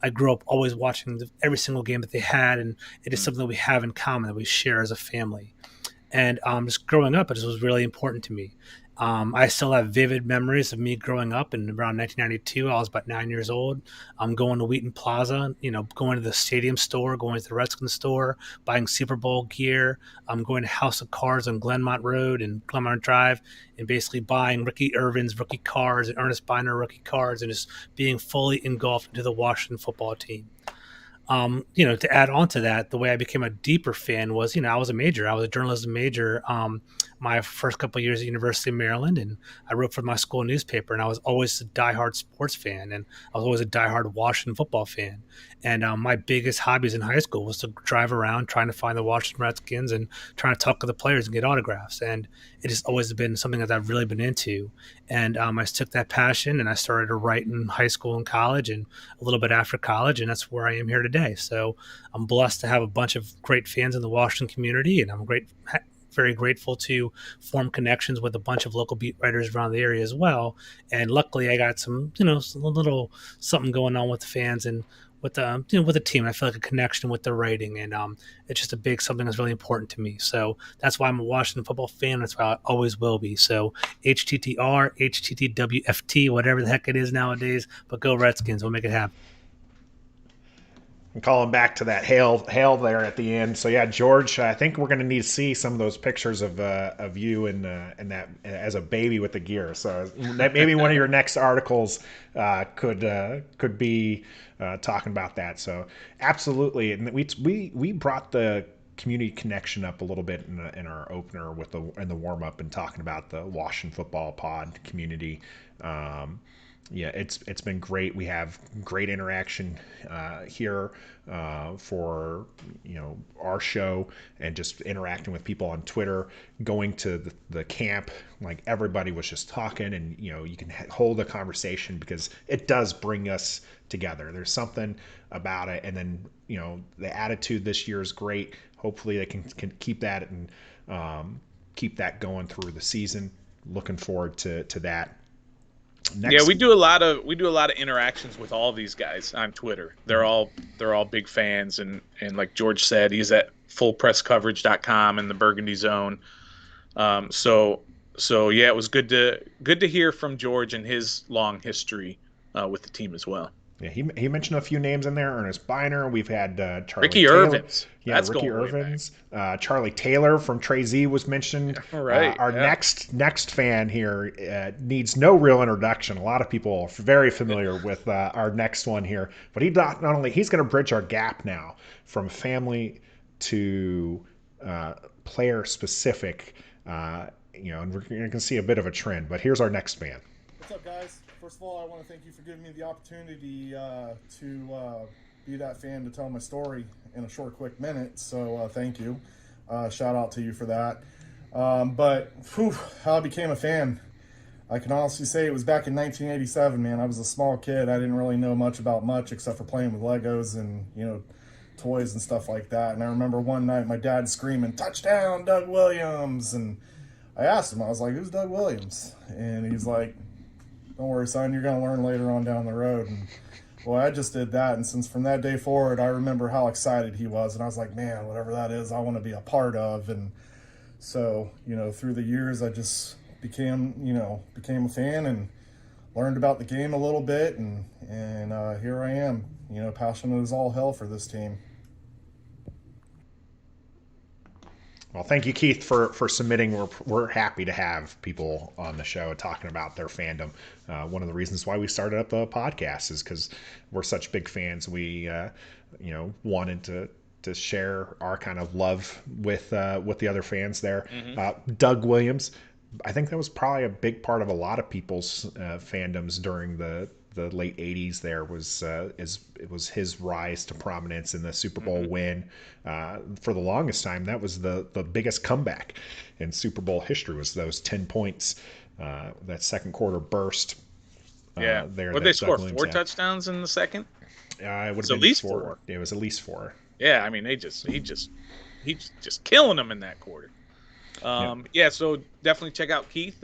I grew up always watching every single game that they had, and it is something that we have in common that we share as a family. And just growing up, it just was really important to me. I still have vivid memories of me growing up. And around 1992, I was about 9 years old. I'm going to Wheaton Plaza, going to the stadium store, going to the Redskins store, buying Super Bowl gear. I'm going to House of Cards on Glenmont Road and Glenmont Drive, and basically buying Ricky Irvin's rookie cards and Ernest Biner rookie cards, and just being fully engulfed into the Washington football team. To add on to that, the way I became a deeper fan was, I was a major. I was a journalism major my first couple of years at University of Maryland, and I wrote for my school newspaper, and I was always a diehard sports fan, and I was always a diehard Washington football fan. And my biggest hobbies in high school was to drive around trying to find the Washington Redskins and trying to talk to the players and get autographs. And it has always been something that I've really been into. And I took that passion and I started to write in high school and college and a little bit after college, and that's where I am here today. day. So I'm blessed to have a bunch of great fans in the Washington community, and I'm very grateful to form connections with a bunch of local beat writers around the area as well. And luckily, I got some, some little something going on with the fans and with the with the team. I feel like a connection with the writing, and it's just something that's really important to me. So that's why I'm a Washington football fan. That's why I always will be. So HTTR, HTTWFT, whatever the heck it is nowadays. But go Redskins! We'll make it happen. And calling back to that hail there at the end. So yeah, George, I think we're going to need to see some of those pictures of you and that as a baby with the gear. So that maybe one of your next articles could be talking about that. So absolutely, and we brought the community connection up a little bit in our opener with in the warm up and talking about the Washington Football Pod community. Yeah, it's been great. We have great interaction here for our show, and just interacting with people on Twitter, going to the camp. Like, everybody was just talking, and you can hold a conversation because it does bring us together. There's something about it, and then the attitude this year is great. Hopefully they can keep that and keep that going through the season. Looking forward to that. Yeah, we do a lot of interactions with all these guys on Twitter. They're all big fans, and like George said, he's at fullpresscoverage.com in the Burgundy Zone. So yeah, it was good to hear from George and his long history with the team as well. Yeah, he mentioned a few names in there. Ernest Biner. We've had Charlie Ricky Taylor. Irvins. Yeah, That's Ricky going Irvins. Charlie Taylor from Trey Z was mentioned. Right. Our next fan here needs no real introduction. A lot of people are very familiar with our next one here. But he's going to bridge our gap now from family to player specific. And we're going to see a bit of a trend. But here's our next fan. What's up, guys? First of all, I want to thank you for giving me the opportunity to be that fan to tell my story in a short, quick minute. So thank you. Shout out to you for that. But how I became a fan, I can honestly say it was back in 1987, man. I was a small kid. I didn't really know much about much except for playing with Legos and, toys and stuff like that. And I remember one night my dad screaming, "Touchdown, Doug Williams!" And I asked him, I was like, "Who's Doug Williams?" And he's like, "Don't worry, son, you're going to learn later on down the road." And well, I just did that. And since from that day forward, I remember how excited he was. And I was like, man, whatever that is, I want to be a part of. And so, through the years, I just became a fan and learned about the game a little bit. And here I am, passionate as all hell for this team. Well, thank you, Keith, for submitting. We're happy to have people on the show talking about their fandom. One of the reasons why we started up the podcast is because we're such big fans. We, wanted to share our kind of love with the other fans there. Mm-hmm. Doug Williams, I think that was probably a big part of a lot of people's fandoms during the late 80s. There was it was his rise to prominence in the Super Bowl win. For the longest time, that was the biggest comeback in Super Bowl history, was those 10 points, that second quarter burst. There. Would they score 4 touchdowns in the second? It would have been at least 4. It was at least 4. Yeah, I mean, he just killing them in that quarter. So definitely check out Keith.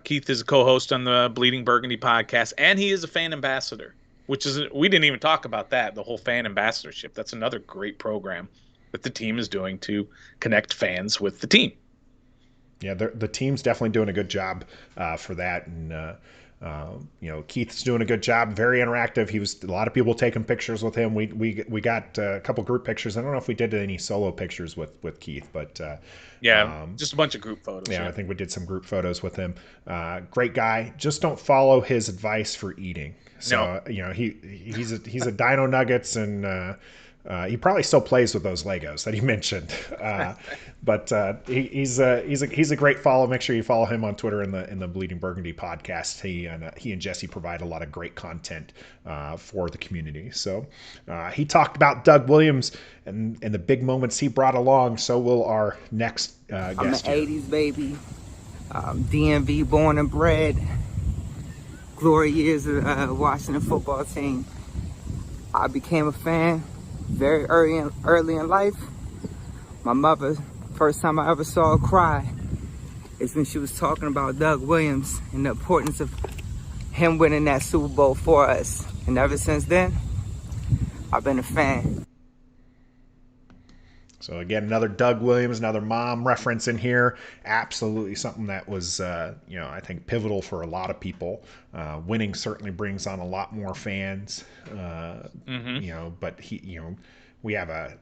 Keith is a co-host on the Bleeding Burgundy podcast, and he is a fan ambassador, which is, we didn't even talk about that, the whole fan ambassadorship. That's another great program that the team is doing to connect fans with the team. Yeah, the team's definitely doing a good job for that, and Keith's doing a good job. Very interactive. A lot of people taking pictures with him. We got a couple group pictures. I don't know if we did any solo pictures with Keith, but just a bunch of group photos. Yeah, I think we did some group photos with him. Great guy. Just don't follow his advice for eating. So he's a Dino Nuggets, and he probably still plays with those Legos that he mentioned. But he's a great follow. Make sure you follow him on Twitter in the Bleeding Burgundy podcast. He and Jesse provide a lot of great content for the community. So he talked about Doug Williams and the big moments he brought along. So will our next guest. I'm an 80s baby, DMV born and bred. Glory years of Washington football team. I became a fan very early in life. My mother, first time I ever saw her cry is when she was talking about Doug Williams and the importance of him winning that Super Bowl for us. And ever since then, I've been a fan. So again, another Doug Williams, another mom reference in here. Absolutely something that was, I think pivotal for a lot of people. Winning certainly brings on a lot more fans. But we have a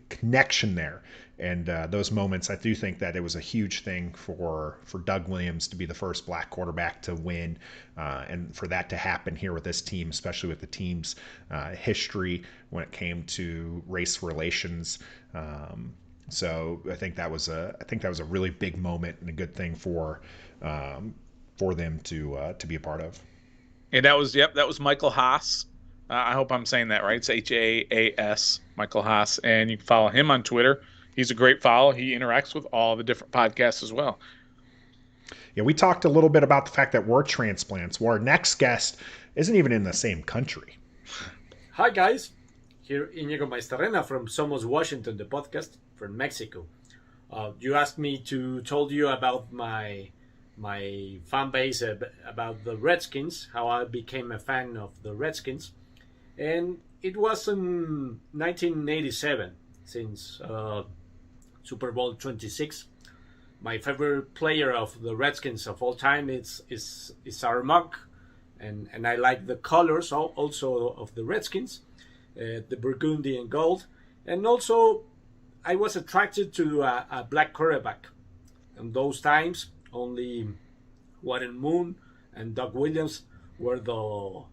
connection there, and those moments, I do think that it was a huge thing for Doug Williams to be the first black quarterback to win, and for that to happen here with this team, especially with the team's history when it came to race relations. So I think that was a really big moment and a good thing for them to be a part of. And that was Michael Haas. I hope I'm saying that right. It's Haas, Michael Haas, and you can follow him on Twitter. He's a great follow. He interacts with all the different podcasts as well. Yeah, we talked a little bit about the fact that we're transplants. Well, our next guest isn't even in the same country. Hi, guys. Here, Iñigo Maestarena from Somos Washington, the podcast from Mexico. You asked me to told you about my fan base, about the Redskins, how I became a fan of the Redskins. And it was in 1987, since Super Bowl 26. My favorite player of the Redskins of all time is our Monk, and I like the colors also of the Redskins, the burgundy and gold, and also I was attracted to a black quarterback. In those times, only Warren Moon and Doug Williams were the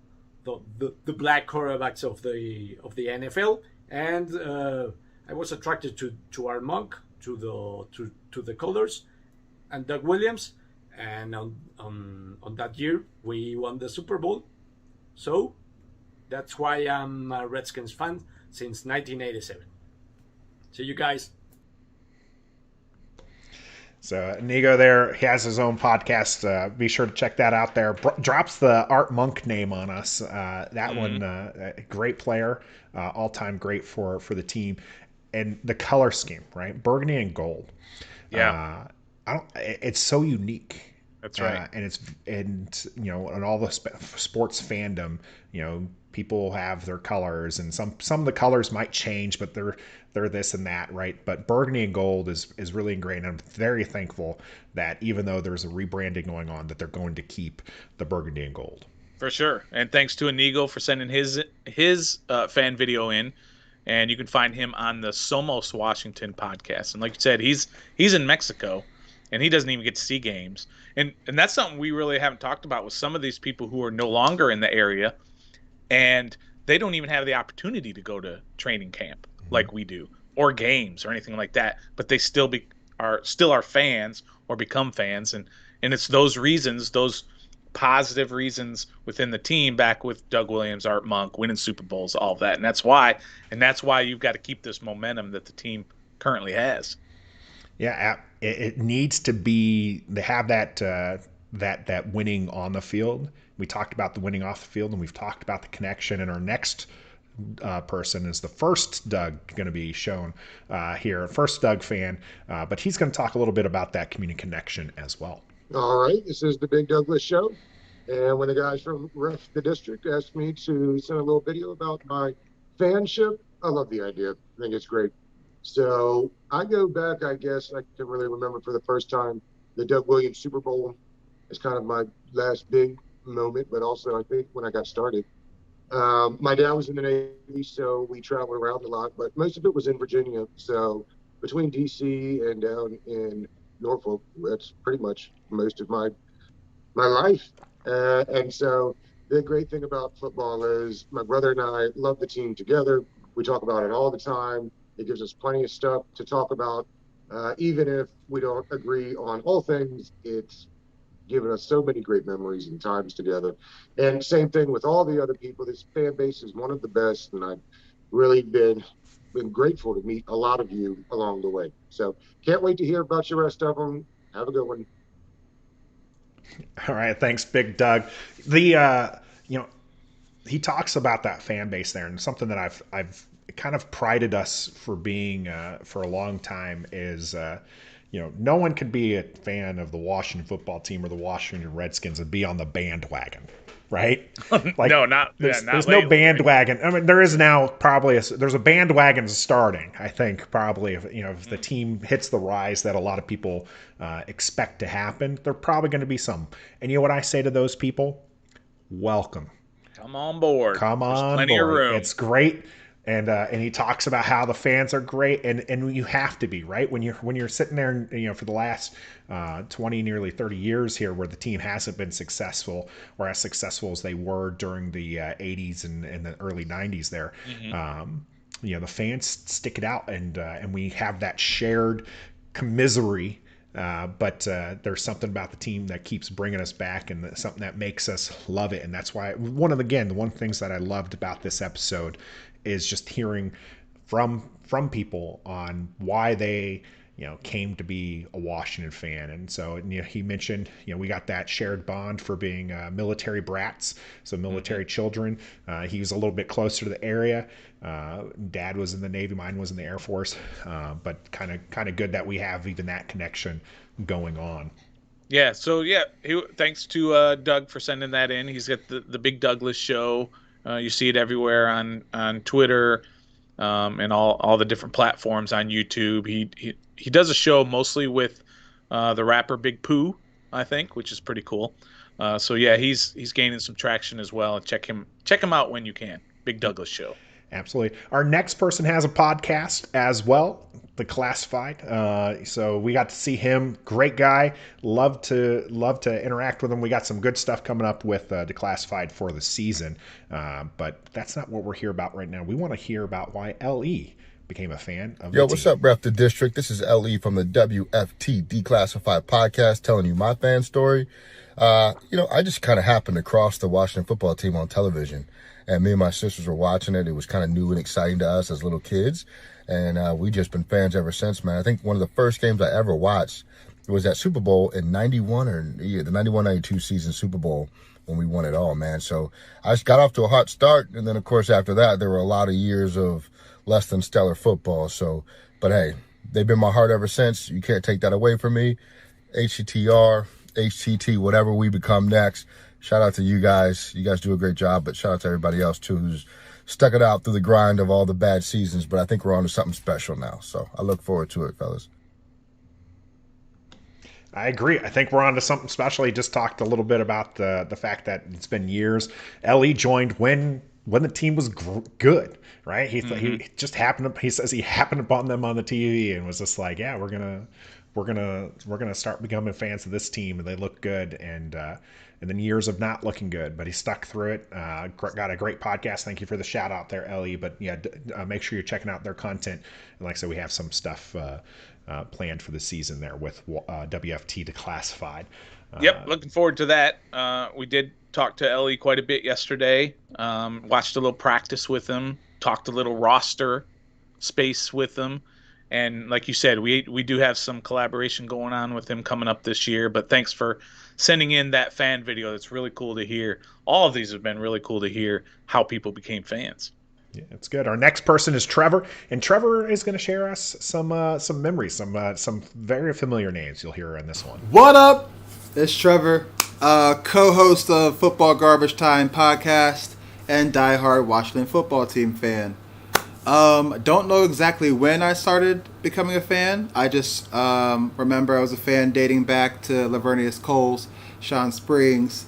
black quarterbacks of the NFL, and I was attracted to our Monk, to the colors, and Doug Williams, and on that year we won the Super Bowl, so that's why I'm a Redskins fan since 1987. See you guys. So Inigo there, he has his own podcast. Be sure to check that out there. Drops the Art Monk name on us. That one, a great player, all-time great for the team. And the color scheme, right? Burgundy and gold. Yeah. It's so unique. That's right. And all the sports fandom, people have their colors, and some of the colors might change, but they're this and that, right? But burgundy and gold is really ingrained. I'm very thankful that even though there's a rebranding going on, that they're going to keep the burgundy and gold. For sure. And thanks to Inigo for sending his fan video in. And you can find him on the Somos Washington podcast. And like you said, he's in Mexico, and he doesn't even get to see games. And that's something we really haven't talked about with some of these people who are no longer in the area, and they don't even have the opportunity to go to training camp like we do, or games or anything like that. But they still are fans or become fans, and it's those reasons, those positive reasons within the team, back with Doug Williams, Art Monk, winning Super Bowls, all of that. And that's why you've got to keep this momentum that the team currently has. Yeah, it needs to be, they have that winning on the field. We talked about the winning off the field, and we've talked about the connection. And our next person is the first Doug going to be shown here, first Doug fan, but he's going to talk a little bit about that community connection as well. All right, this is the Big Douglas Show. And when the guys from Ref the District asked me to send a little video about my fanship, I love the idea. I think it's great. So I go back, I guess, I can really remember for the first time the Doug Williams Super Bowl is kind of my last big moment, but also I think when I got started. My dad was in the Navy, so we traveled around a lot, but most of it was in Virginia. So between D.C. and down in Norfolk, that's pretty much most of my life. And so the great thing about football is my brother and I love the team together. We talk about it all the time. It gives us plenty of stuff to talk about. Even if we don't agree on all things, it's given us so many great memories and times together. And same thing with all the other people. This fan base is one of the best, and I've really been grateful to meet a lot of you along the way. So can't wait to hear about the rest of them. Have a good one. All right, thanks, Big Doug. The he talks about that fan base there, and something that I've kind of prided us for being for a long time is no one could be a fan of the Washington football team or the Washington Redskins and be on the bandwagon, right? Like, no, not there's not no lately, bandwagon. I mean, there is now probably there's a bandwagon starting. I think probably if the team hits the rise that a lot of people expect to happen, there are probably going to be some. And you know what I say to those people? Welcome. Come on board. Come There's on plenty of board. room. It's great. And he talks about how the fans are great, and you have to be, right, when you're sitting there, and, for the last 20, nearly 30 years here, where the team hasn't been successful or as successful as they were during the 80s and the early 90s there. The fans stick it out, and we have that shared commisery. But there's something about the team that keeps bringing us back, and something that makes us love it. And that's why the one things that I loved about this episode is just hearing from people on why they came to be a Washington fan. And so he mentioned we got that shared bond for being military brats, so military children. He was a little bit closer to the area. Dad was in the Navy, mine was in the Air Force, but kind of good that we have even that connection going on. Yeah, so thanks to Doug for sending that in. He's got the Big Douglas Show. You see it everywhere on Twitter, and all the different platforms on YouTube. He does a show mostly with the rapper Big Pooh, I think, which is pretty cool. So yeah, he's gaining some traction as well. And check him out when you can. Big Douglas Show. Absolutely. Our next person has a podcast as well, The Classified. So we got to see him. Great guy. Love to interact with him. We got some good stuff coming up with Declassified for the season. But that's not what we're here about right now. We want to hear about why LE became a fan of Yo, the what's team. up, Ref the District? This is LE from the WFT Declassified podcast, telling you my fan story. I just kind of happened to cross the Washington football team on television. And me and my sisters were watching it. It was kind of new and exciting to us as little kids. And we just been fans ever since, man. I think one of the first games I ever watched was that Super Bowl in 91 the 91-92 season Super Bowl when we won it all, man. So I just got off to a hot start. And then, of course, after that, there were a lot of years of less than stellar football. So, but hey, they've been my heart ever since. You can't take that away from me. HTTR, HTT, whatever we become next. Shout out to you guys. You guys do a great job, but shout out to everybody else, too, who's stuck it out through the grind of all the bad seasons. But I think we're on to something special now. So I look forward to it, fellas. I agree. I think we're on to something special. He just talked a little bit about the fact that it's been years. LE joined when the team was good, right? He just happened to, he says he happened upon them on the TV and was just like, yeah, we're gonna start becoming fans of this team, and they look good. And then years of not looking good, but he stuck through it. Got a great podcast. Thank you for the shout out there, Ellie. But yeah, make sure you're checking out their content. And like I said, we have some stuff planned for the season there with WFT Declassified. Yep, looking forward to that. We did talk to Ellie quite a bit yesterday. Watched a little practice with him. Talked a little roster space with him. And like you said, we do have some collaboration going on with him coming up this year. But thanks for sending in that fan video. That's really cool to hear. All of these have been really cool to hear how people became fans. Yeah, it's good. Our next person is Trevor, and Trevor is going to share us some memories, some very familiar names you'll hear in this one. What up? It's Trevor, co-host of Football Garbage Time podcast and diehard Washington football team fan. Don't know exactly when I started becoming a fan. I just remember I was a fan dating back to Lavernius Coles, Sean Springs,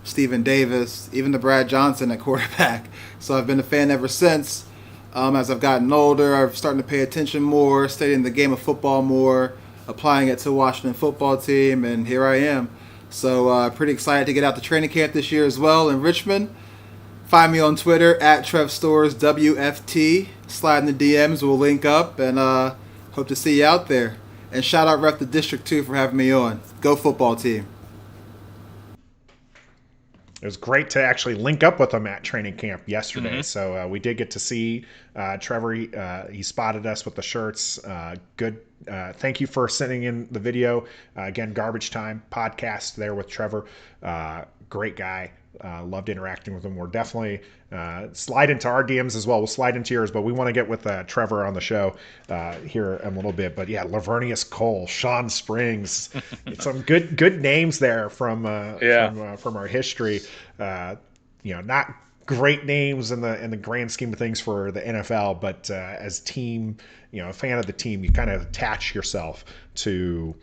Stephen Davis, even to Brad Johnson at quarterback. So I've been a fan ever since. As I've gotten older, I'm starting to pay attention more, studying the game of football more, applying it to Washington football team, and here I am. So pretty excited to get out to training camp this year as well in Richmond. Find me on Twitter at TrevStoresWFT. Slide in the DMs, we'll link up, and hope to see you out there. And shout out Ref the District too for having me on. Go football team. It was great to actually link up with him at training camp yesterday. So we did get to see Trevor. He spotted us with the shirts. Good. Thank you for sending in the video. Again, Garbage Time podcast there with Trevor. Great guy. Loved interacting with him. We're definitely slide into our DMs as well. We'll slide into yours, but we want to get with Trevor on the show here in a little bit. But yeah, Lavernius Cole, Sean Springs, some good names there from our history. Not great names in the grand scheme of things for the NFL, but as team, a fan of the team, you kind of attach yourself to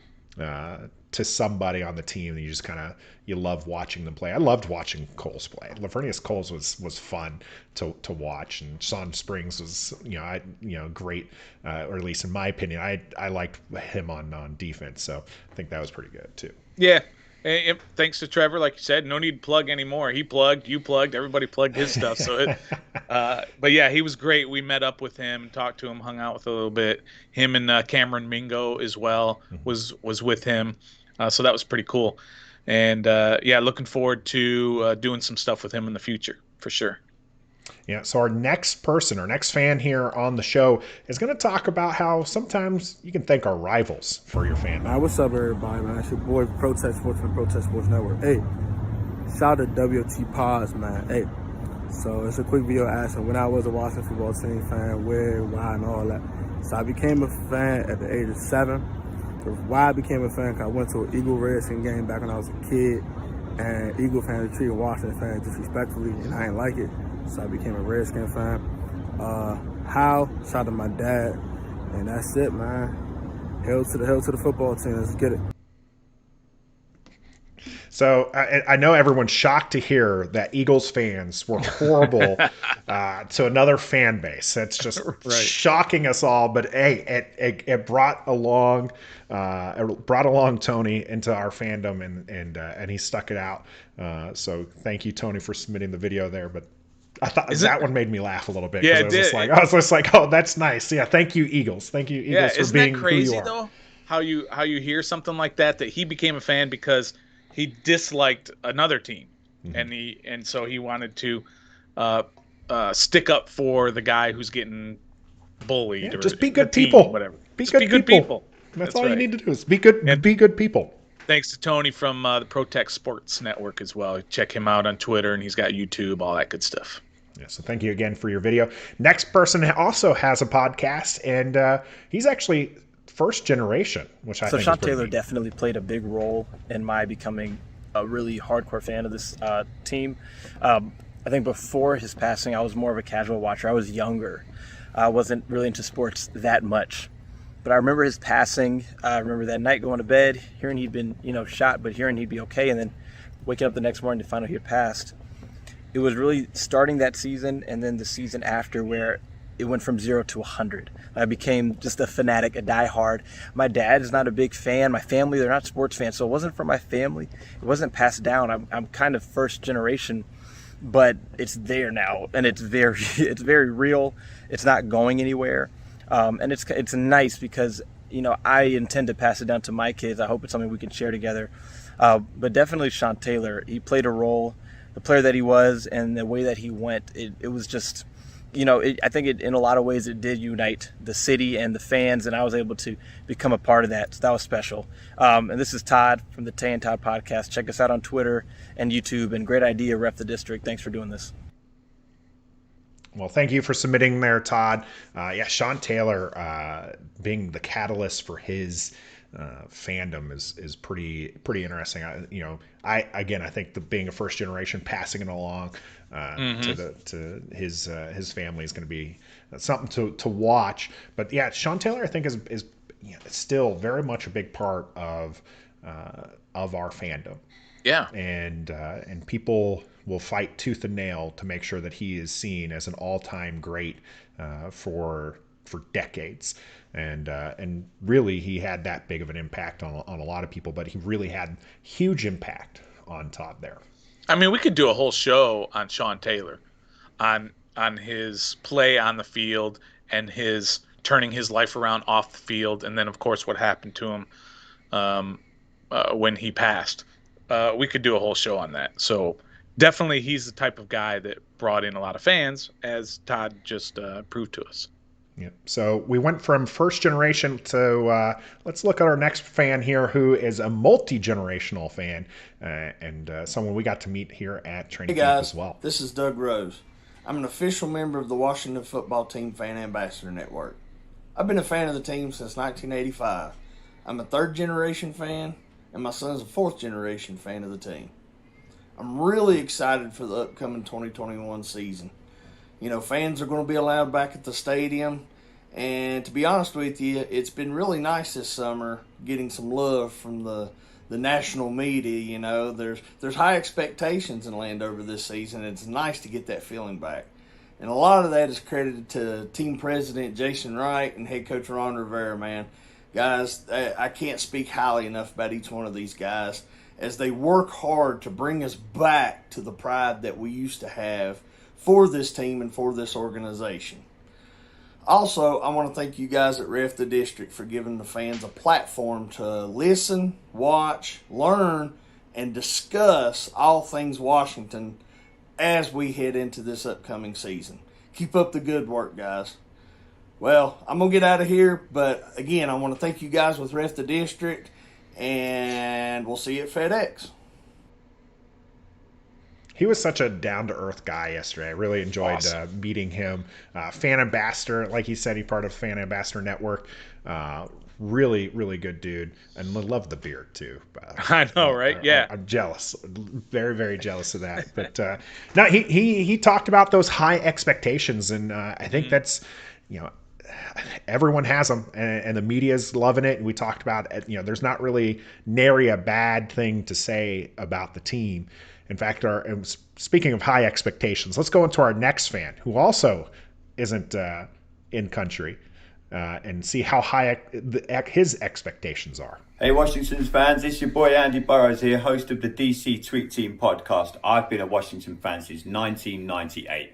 somebody on the team, and you just you love watching them play. I loved watching Coles play. Lavernius Coles was fun to watch, and Sean Springs was great, or at least in my opinion, I liked him on defense, so I think that was pretty good too. Yeah. And thanks to Trevor, like you said, no need to plug anymore. He plugged, you plugged, everybody plugged his stuff. So, but yeah, he was great. We met up with him, talked to him, hung out with a little bit. Him and Cameron Mingo as well was with him. So that was pretty cool. And yeah, looking forward to doing some stuff with him in the future for sure. Yeah, so our next fan here on the show is going to talk about how sometimes you can thank our rivals for your fandom. Man, what's up, everybody, man? It's your boy, Protest Sports from Protest Sports Network. Hey, shout out to WT Pods, man. Hey, so it's a quick video asking when I was a Washington football team fan, where, why, and all that. So I became a fan at the age of 7. Why I became a fan, because I went to an Eagle-Redskin game back when I was a kid, and Eagle fans treated Washington fans disrespectfully, and I didn't like it. So I became a Redskin fan. Shout out to my dad, and that's it, man. Hell to the football team. Let's get it. So I know everyone's shocked to hear that Eagles fans were horrible to another fan base. That's just shocking us all. But hey, it brought along Tony into our fandom, and he stuck it out. So thank you, Tony, for submitting the video there. But I thought that one made me laugh a little bit. Yeah, I was just like, oh, that's nice. Yeah, thank you, Eagles. Thank you, Eagles, for being that crazy, who you are. Though, how you hear something like that he became a fan because he disliked another team, and so he wanted to stick up for the guy who's getting bullied. Yeah, or just be good team, people. Whatever. Be Just good people. That's all you need to do is be good. Be good people. Thanks to Tony from the Protect Sports Network as well. Check him out on Twitter, and he's got YouTube, all that good stuff. Yeah, so thank you again for your video. Next person also has a podcast, and he's actually first generation, which I think Sean is pretty Taylor neat. definitely played a big role in my becoming a really hardcore fan of this team. I think before his passing, I was more of a casual watcher. I was younger. I wasn't really into sports that much. But I remember his passing. I remember that night going to bed, hearing he'd been, shot, but hearing he'd be okay, and then waking up the next morning to find out he had passed. It was really starting that season and then the season after where it went from 0 to 100. I became just a fanatic, a diehard. My dad is not a big fan. My family, they're not sports fans, so it wasn't from my family. It wasn't passed down. I'm kind of first generation, but it's there now, and it's very real. It's not going anywhere. And it's nice because, I intend to pass it down to my kids. I hope it's something we can share together. But definitely Sean Taylor, he played a role, the player that he was and the way that he went. It was just, I think in a lot of ways it did unite the city and the fans, and I was able to become a part of that. So that was special. And this is Todd from the Tay and Todd podcast. Check us out on Twitter and YouTube, and great idea, Rep the District. Thanks for doing this. Well, thank you for submitting there, Todd. Sean Taylor being the catalyst for his fandom is pretty interesting. I think being a first generation, passing it along to his family is going to be something to watch. But yeah, Sean Taylor I think is still very much a big part of our fandom. Yeah, and people will fight tooth and nail to make sure that he is seen as an all-time great for decades. And really, he had that big of an impact on a lot of people, but he really had huge impact on Todd there. I mean, we could do a whole show on Sean Taylor, on his play on the field and his turning his life around off the field, and then of course what happened to him when he passed. We could do a whole show on that. So definitely, he's the type of guy that brought in a lot of fans, as Todd just proved to us. Yep. So we went from first generation to let's look at our next fan here, who is a multi-generational fan and someone we got to meet here at training Hey camp guys, as well. this is Doug Rose. I'm an official member of the Washington Football Team Fan Ambassador Network. I've been a fan of the team since 1985. I'm a third-generation fan, and my son's a fourth-generation fan of the team. I'm really excited for the upcoming 2021 season. You know, fans are going to be allowed back at the stadium, and to be honest with you, it's been really nice this summer getting some love from the national media. You know, there's high expectations in Landover this season, and it's nice to get that feeling back. And a lot of that is credited to team president Jason Wright and head coach Ron Rivera, man. Guys, I can't speak highly enough about each one of these guys as they work hard to bring us back to the pride that we used to have for this team and for this organization. Also, I want to thank you guys at Ref the District for giving the fans a platform to listen, watch, learn, and discuss all things Washington as we head into this upcoming season. Keep up the good work, guys. Well, I'm going to get out of here, but again, I want to thank you guys with Ref the District, and we'll see you at FedEx. He was such a down-to-earth guy yesterday. I really enjoyed meeting him. Fan ambassador, like he said, he's part of Fan Ambassador Network. Really, really good dude. And love the beard, too. I know, right? Yeah. I'm jealous. Very, very jealous of that. But no, he talked about those high expectations, and I think that's, you know, everyone has them, and the media's loving it. And we talked about, you know, there's not really nary a bad thing to say about the team. In fact, speaking of high expectations, let's go into our next fan, who also isn't in country, and see how high his expectations are. Hey Washington's fans, it's your boy Andy Burrows here, host of the DC Tweet Team podcast. I've been a Washington fan since 1998.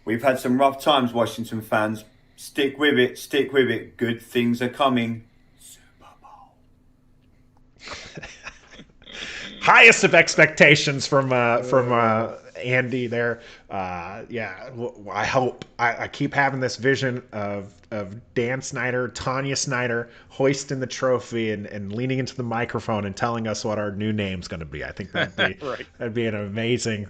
We've had some rough times, Washington fans. Stick with it, stick with it. Good things are coming. Highest of expectations from Andy there. Yeah, I hope. I keep having this vision of Dan Snyder, Tanya Snyder hoisting the trophy and leaning into the microphone and telling us what our new name's going to be. I think that'd be Right. that'd be an amazing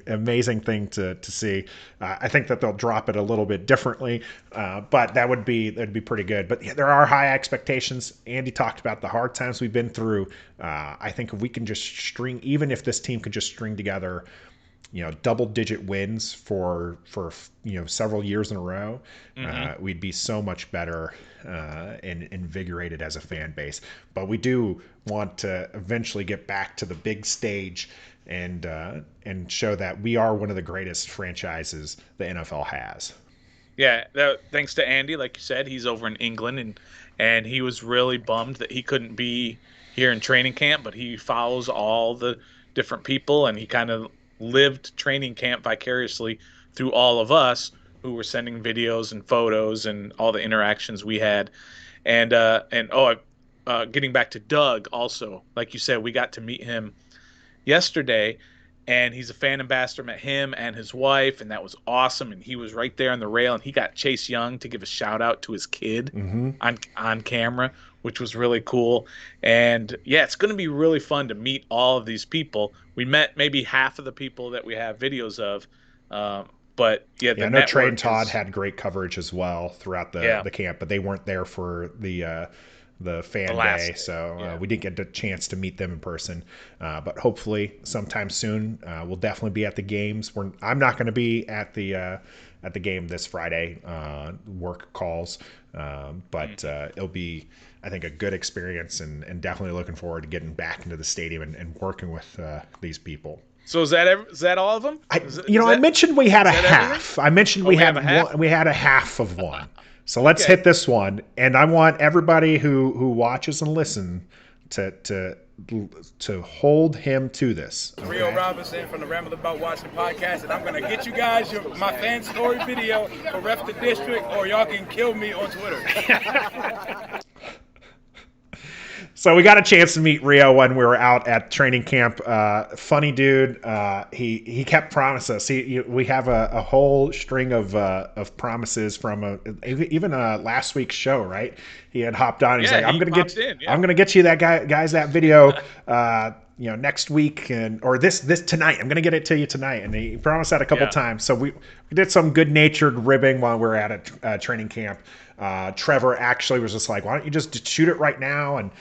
thing to see. I think that they'll drop it a little bit differently, but that'd be pretty good. But yeah, there are high expectations. Andy talked about the hard times we've been through. I think if we can just even if this team could just string together, you know, double-digit wins for you know, several years in a row, we'd be so much better and invigorated as a fan base. But we do want to eventually get back to the big stage and show that we are one of the greatest franchises the NFL has. Yeah, thanks to Andy, like you said, he's over in England, and he was really bummed that he couldn't be here in training camp, but he follows all the different people, and he kind of lived training camp vicariously through all of us who were sending videos and photos and all the interactions we had. And getting back to Doug also, like you said, we got to meet him yesterday, and he's a fan ambassador. Met him and his wife, and that was awesome. And he was right there on the rail, and he got Chase Young to give a shout out to his kid on camera, which was really cool. And yeah, it's going to be really fun to meet all of these people. We met maybe half of the people that we have videos of, but yeah, I know Trey and Todd had great coverage as well throughout the camp, but they weren't there for the fan day, so we didn't get the chance to meet them in person. But hopefully sometime soon we'll definitely be at the games. I'm not going to be at the game this Friday, work calls, but it'll be, I think, a good experience, and definitely looking forward to getting back into the stadium and working with these people. So is that all of them? I mentioned we had a half. I mentioned we had a half of one. So let's hit this one, and I want everybody who watches and listens to hold him to this. Okay? Rio Robinson from the Ramble About Washington podcast, and I'm going to get you guys my fan story video for Ref the District, or y'all can kill me on Twitter. So we got a chance to meet Rio when we were out at training camp. Funny dude. He kept promising us. We have a whole string of promises from even last week's show, right? He had hopped on. He's like, I'm gonna get you that guys that video. Next week or this tonight. I'm gonna get it to you tonight. And he promised that a couple times. So we did some good natured ribbing while we were at a training camp. Trevor actually was just like, why don't you just shoot it right now? And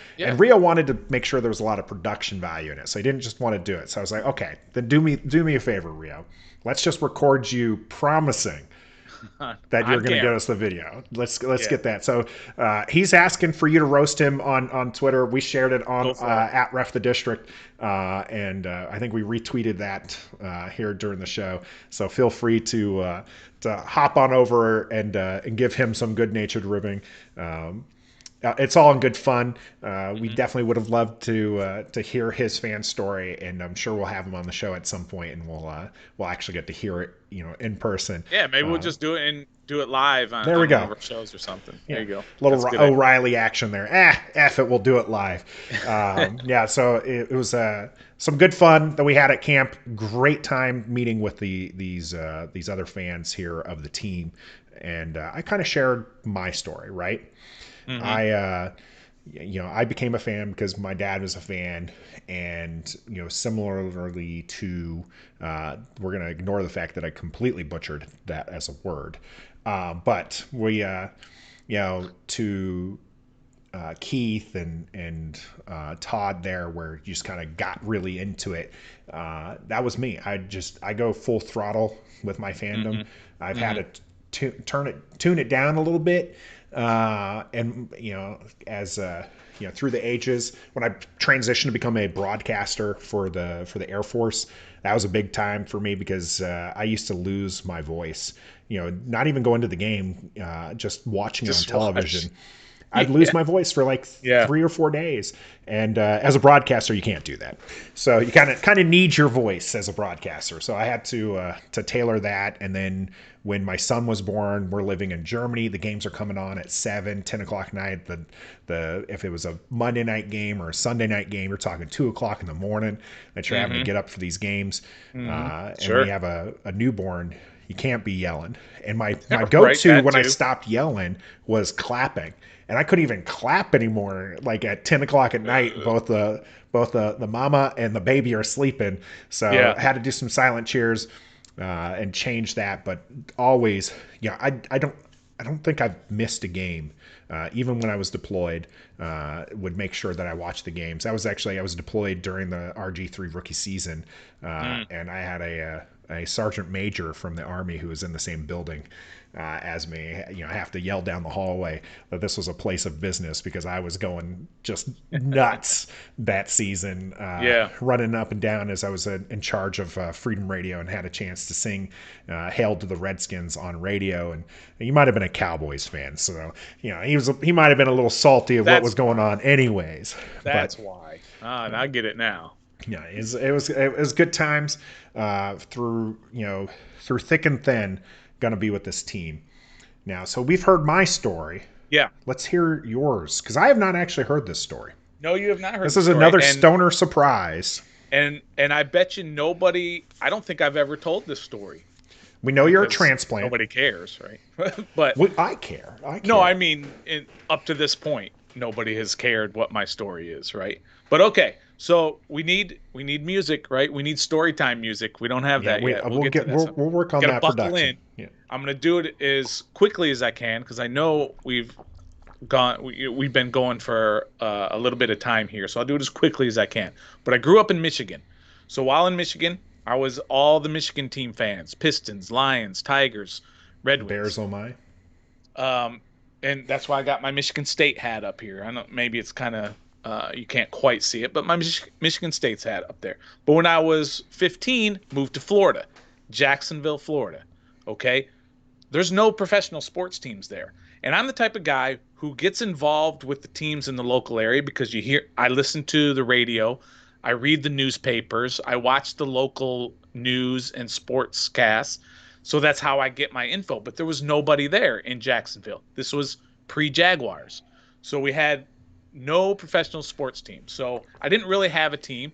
Rio wanted to make sure there was a lot of production value in it. So he didn't just want to do it. So I was like, okay, then do me a favor, Rio. Let's just record you promising that you're going to get us the video. Let's get that. So he's asking for you to roast him on Twitter. We shared it on at Ref the District, and I think we retweeted that here during the show. So feel free to hop on over and give him some good-natured ribbing. It's all in good fun. We definitely would have loved to hear his fan story, and I'm sure we'll have him on the show at some point, and we'll actually get to hear it, in person. Yeah, maybe we'll just do it live on, there we go. One of our shows or something. Yeah. There you go. Little O'Reilly action there. F it, we'll do it live. So it was some good fun that we had at camp. Great time meeting with these other fans here of the team, and I kind of shared my story, right? Mm-hmm. I became a fan because my dad was a fan, and similarly to we're gonna ignore the fact that I completely butchered that as a word, but we to Keith and Todd there, where you just kind of got really into it. That was me. I go full throttle with my fandom. Mm-hmm. I've had to tune it down a little bit. And as through the ages, when I transitioned to become a broadcaster for the Air Force, that was a big time for me because I used to lose my voice. Not even going to the game, just watching it on television. I'd lose my voice for like 3 or 4 days, and as a broadcaster, you can't do that. So you kind of need your voice as a broadcaster. So I had to tailor that, and then when my son was born, we're living in Germany. The games are coming on at 7, 10 o'clock at night. If it was a Monday night game or a Sunday night game, you're talking 2 o'clock in the morning that you're having to get up for these games. And when you have a newborn, you can't be yelling. And my go-to when I stopped yelling was clapping. And I couldn't even clap anymore. Like at 10 o'clock at night, both the mama and the baby are sleeping. So I had to do some silent cheers and change that. But always, I don't think I've missed a game. Even when I was deployed, would make sure that I watched the games. I was deployed during the RG3 rookie season, and I had a sergeant major from the Army who was in the same building as me. I have to yell down the hallway that this was a place of business because I was going just nuts that season, running up and down as I was in charge of Freedom Radio and had a chance to sing "Hail to the Redskins" on radio. And you might have been a Cowboys fan, so he might have been a little salty of what was going on, anyways. That's why. And I get it now. Yeah, it was good times through thick and thin. Going to be with this team now. So we've heard my story. Yeah. Let's hear yours, because I have not actually heard this story. No, you have not heard this. Is another stoner surprise. And I bet you nobody, I don't think I've ever told this story. We know you're a transplant. Nobody cares, right? But I care. No, I mean, up to this point, nobody has cared what my story is, right? But okay. So we need music, right? We need story time music. We don't have that yet. We'll work on that production. Yeah. I'm gonna do it as quickly as I can because I know we've been going for a little bit of time here. So I'll do it as quickly as I can. But I grew up in Michigan, so while in Michigan, I was all the Michigan team fans: Pistons, Lions, Tigers, Red Wings. Bears, oh my. And that's why I got my Michigan State hat up here. I know maybe it's kind of. You can't quite see it, but my Michigan State's hat up there. But when I was 15, moved to Florida, Jacksonville, Florida. Okay, there's no professional sports teams there, and I'm the type of guy who gets involved with the teams in the local area because I listen to the radio, I read the newspapers, I watch the local news and sports casts. So that's how I get my info. But there was nobody there in Jacksonville. This was pre-Jaguars, so we had no professional sports team. So I didn't really have a team.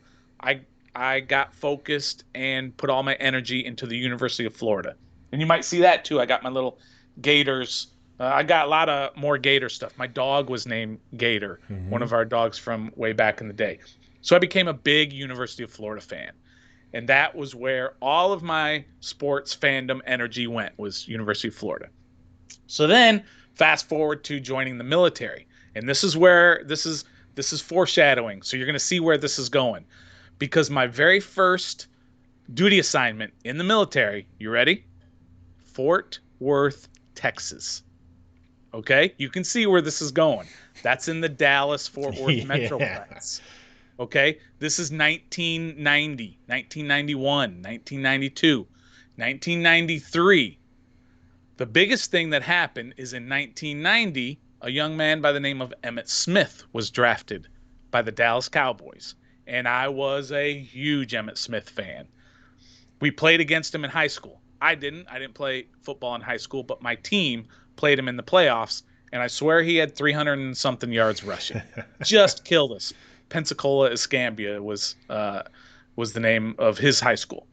I got focused and put all my energy into the University of Florida. And you might see that too. I got my little Gators. I got a lot of more Gator stuff. My dog was named Gator, one of our dogs from way back in the day. So I became a big University of Florida fan. And that was where all of my sports fandom energy went, was University of Florida. So then fast forward to joining the military. And this is where this is foreshadowing. So you're going to see where this is going. Because my very first duty assignment in the military, you ready? Fort Worth, Texas. Okay? You can see where this is going. That's in the Dallas-Fort Worth Yeah. Metroplex. Okay? This is 1990, 1991, 1992, 1993. The biggest thing that happened is in 1990, a young man by the name of Emmitt Smith was drafted by the Dallas Cowboys. And I was a huge Emmitt Smith fan. We played against him in high school. I didn't play football in high school, but my team played him in the playoffs, and I swear he had 300 and something yards rushing. Just killed us. Pensacola Escambia was the name of his high school.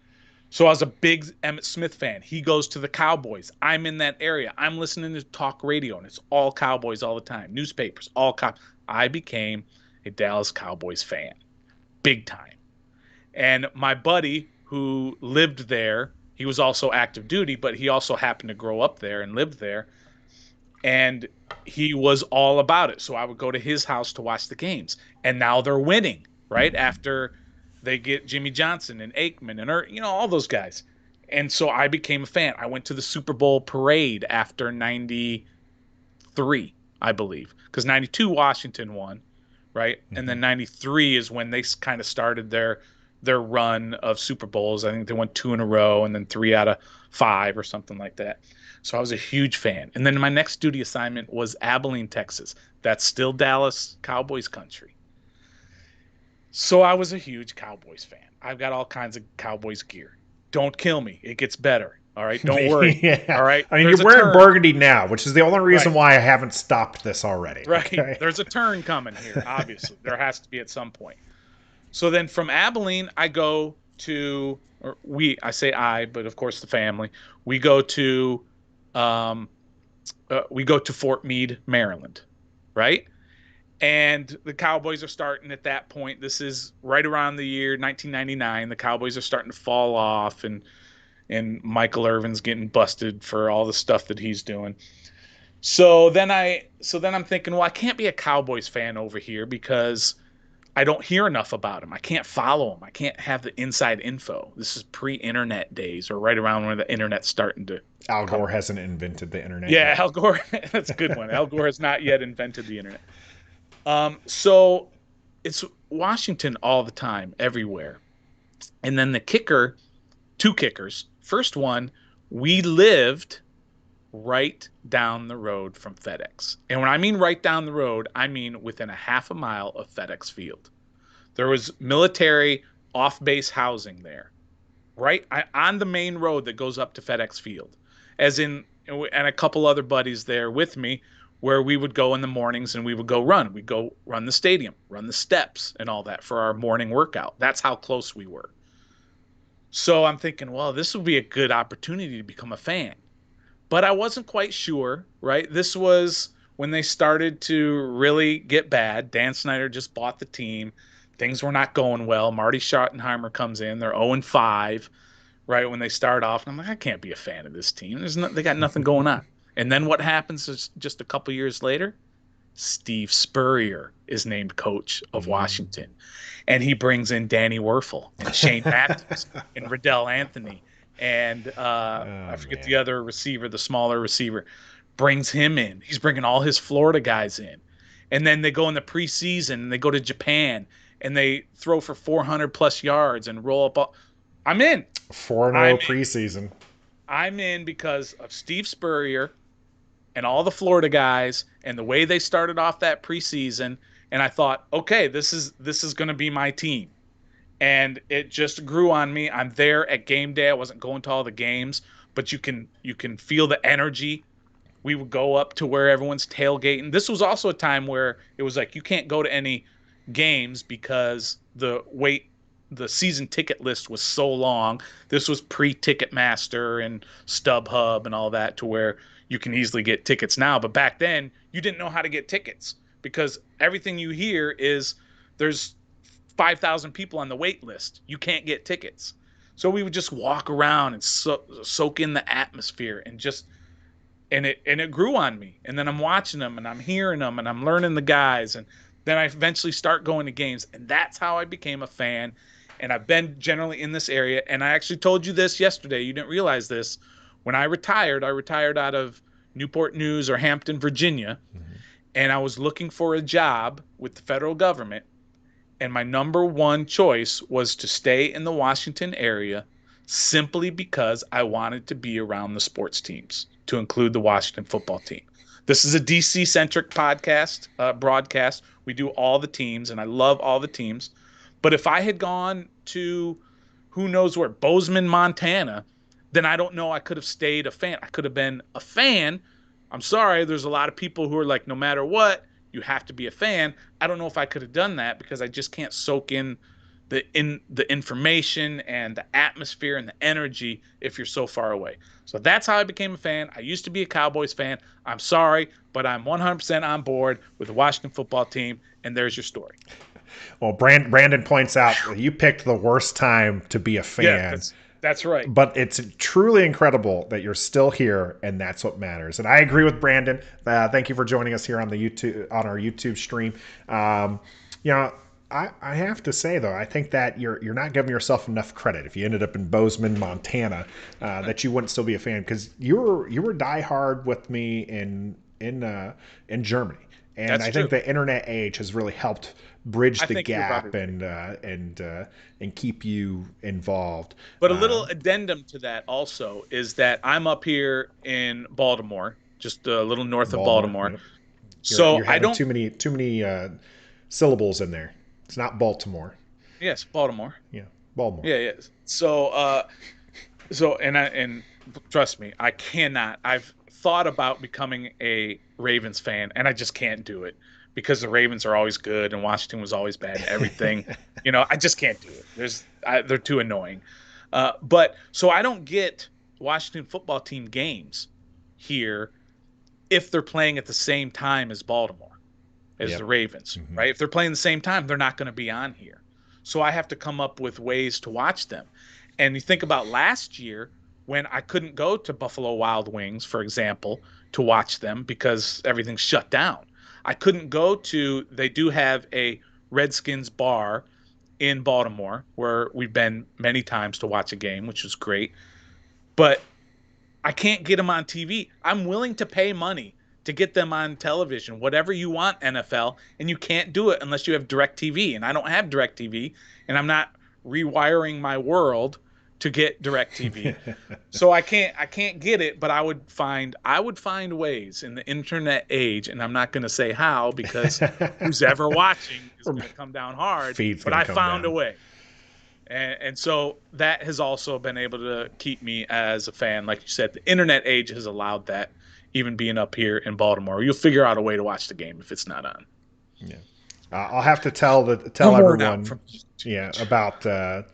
So I was a big Emmitt Smith fan. He goes to the Cowboys. I'm in that area. I'm listening to talk radio, and it's all Cowboys all the time. Newspapers, all I became a Dallas Cowboys fan. Big time. And my buddy who lived there, he was also active duty, but he also happened to grow up there and lived there. And he was all about it. So I would go to his house to watch the games. And now they're winning, right? After they get Jimmy Johnson and Aikman and all those guys. And so I became a fan. I went to the Super Bowl parade after 93, I believe. Because 92 Washington won, right? Mm-hmm. And then 93 is when they kind of started their run of Super Bowls. I think they won 2 in a row and then 3 out of 5 or something like that. So I was a huge fan. And then my next duty assignment was Abilene, Texas. That's still Dallas Cowboys country. So I was a huge Cowboys fan. I've got all kinds of Cowboys gear. Don't kill me. It gets better. All right. Don't worry. Yeah. All right. I mean, you're wearing burgundy now, which is the only reason why I haven't stopped this already. Right. Okay? There's a turn coming here, obviously. There has to be at some point. So then from Abilene, I go to, I say I, but of course the family, we go to Fort Meade, Maryland, right? And the Cowboys are starting at that point. This is right around the year 1999. The Cowboys are starting to fall off, and Michael Irvin's getting busted for all the stuff that he's doing. So then I'm thinking, well, I can't be a Cowboys fan over here because I don't hear enough about him. I can't follow him. I can't have the inside info. This is pre-internet days, or right around when the internet's starting to. Al Gore hasn't invented the internet. Yeah, yet. Al Gore. That's a good one. Al Gore has not yet invented the internet. So it's Washington all the time, everywhere. And then the kicker, 2 kickers. First one, we lived right down the road from FedEx. And when I mean right down the road, I mean within a half a mile of FedEx Field. There was military off-base housing there, right on the main road that goes up to FedEx Field. And a couple other buddies there with me, where we would go in the mornings and we would go run. We'd go run the stadium, run the steps and all that for our morning workout. That's how close we were. So I'm thinking, well, this would be a good opportunity to become a fan. But I wasn't quite sure, right? This was when they started to really get bad. Dan Snyder just bought the team. Things were not going well. Marty Schottenheimer comes in. They're 0-5, right, when they start off. And I'm like, I can't be a fan of this team. They got nothing going on. And then what happens is just a couple years later, Steve Spurrier is named coach of Washington. And he brings in Danny Werfel and Shane Matthews and Riddell Anthony. And I forget the other receiver, the smaller receiver, brings him in. He's bringing all his Florida guys in. And then they go in the preseason and they go to Japan and they throw for 400-plus yards and roll up. I'm in. 4-0 preseason. I'm in because of Steve Spurrier and all the Florida guys and the way they started off that preseason. And I thought, okay, this is going to be my team. And it just grew on me. I'm there at game day. I wasn't going to all the games, but you can feel the energy We would go up to where everyone's tailgating. This was also a time where it was like you can't go to any games because the season ticket list was so long. This was pre-Ticketmaster and StubHub and all that, to where you can easily get tickets now. But back then, you didn't know how to get tickets, because everything you hear is there's 5,000 people on the wait list. You can't get tickets. So we would just walk around and soak in the atmosphere, and it grew on me. And then I'm watching them and I'm hearing them and I'm learning the guys, and then I eventually start going to games, and that's how I became a fan. And I've been generally in this area. And I actually told you this yesterday. You didn't realize this. When I retired out of Newport News or Hampton, Virginia, and I was looking for a job with the federal government. And my number one choice was to stay in the Washington area, simply because I wanted to be around the sports teams, to include the Washington football team. This is a DC centric broadcast. We do all the teams, and I love all the teams. But if I had gone to who knows where, Bozeman, Montana, then I don't know, I could have stayed a fan. I could have been a fan. I'm sorry, there's a lot of people who are like, no matter what, you have to be a fan. I don't know if I could have done that, because I just can't soak in the information and the atmosphere and the energy if you're so far away. So that's how I became a fan. I used to be a Cowboys fan. I'm sorry, but I'm 100% on board with the Washington football team, and there's your story. Well, Brandon points out that you picked the worst time to be a fan. Yeah, that's right. But it's truly incredible that you're still here, and that's what matters. And I agree with Brandon. Thank you for joining us here on our YouTube stream. I have to say, though, I think that you're not giving yourself enough credit if you ended up in Bozeman, Montana, that you wouldn't still be a fan, because you were diehard with me in Germany. And That's I think true. the internet age has really helped bridge the gap and keep you involved. But a little addendum to that also is that I'm up here in Baltimore, just a little north of Baltimore. Yep. So you're I having don't too many syllables in there. It's not Baltimore. Yes, Baltimore. Yeah, Baltimore. Yeah. So and trust me, I've thought about becoming a Ravens fan, and I just can't do it, because the Ravens are always good and Washington was always bad and everything. I just can't do it. They're too annoying. But so I don't get Washington football team games here if they're playing at the same time as Baltimore, as the Ravens, right? If they're playing the same time, they're not going to be on here. So I have to come up with ways to watch them. And you think about last year, when I couldn't go to Buffalo Wild Wings, for example, to watch them because everything's shut down. I couldn't go to, they do have a Redskins bar in Baltimore where we've been many times to watch a game, which was great. But I can't get them on TV. I'm willing to pay money to get them on television, whatever you want, NFL, and you can't do it unless you have DirecTV. And I don't have DirecTV, and I'm not rewiring my world to get DirecTV. So I can't get it, but I would find ways in the internet age, and I'm not going to say how, because who's ever watching is going to come down hard. But I found a way. And so that has also been able to keep me as a fan. Like you said, the internet age has allowed that, even being up here in Baltimore. You'll figure out a way to watch the game if it's not on. Yeah. I'll have to tell everyone about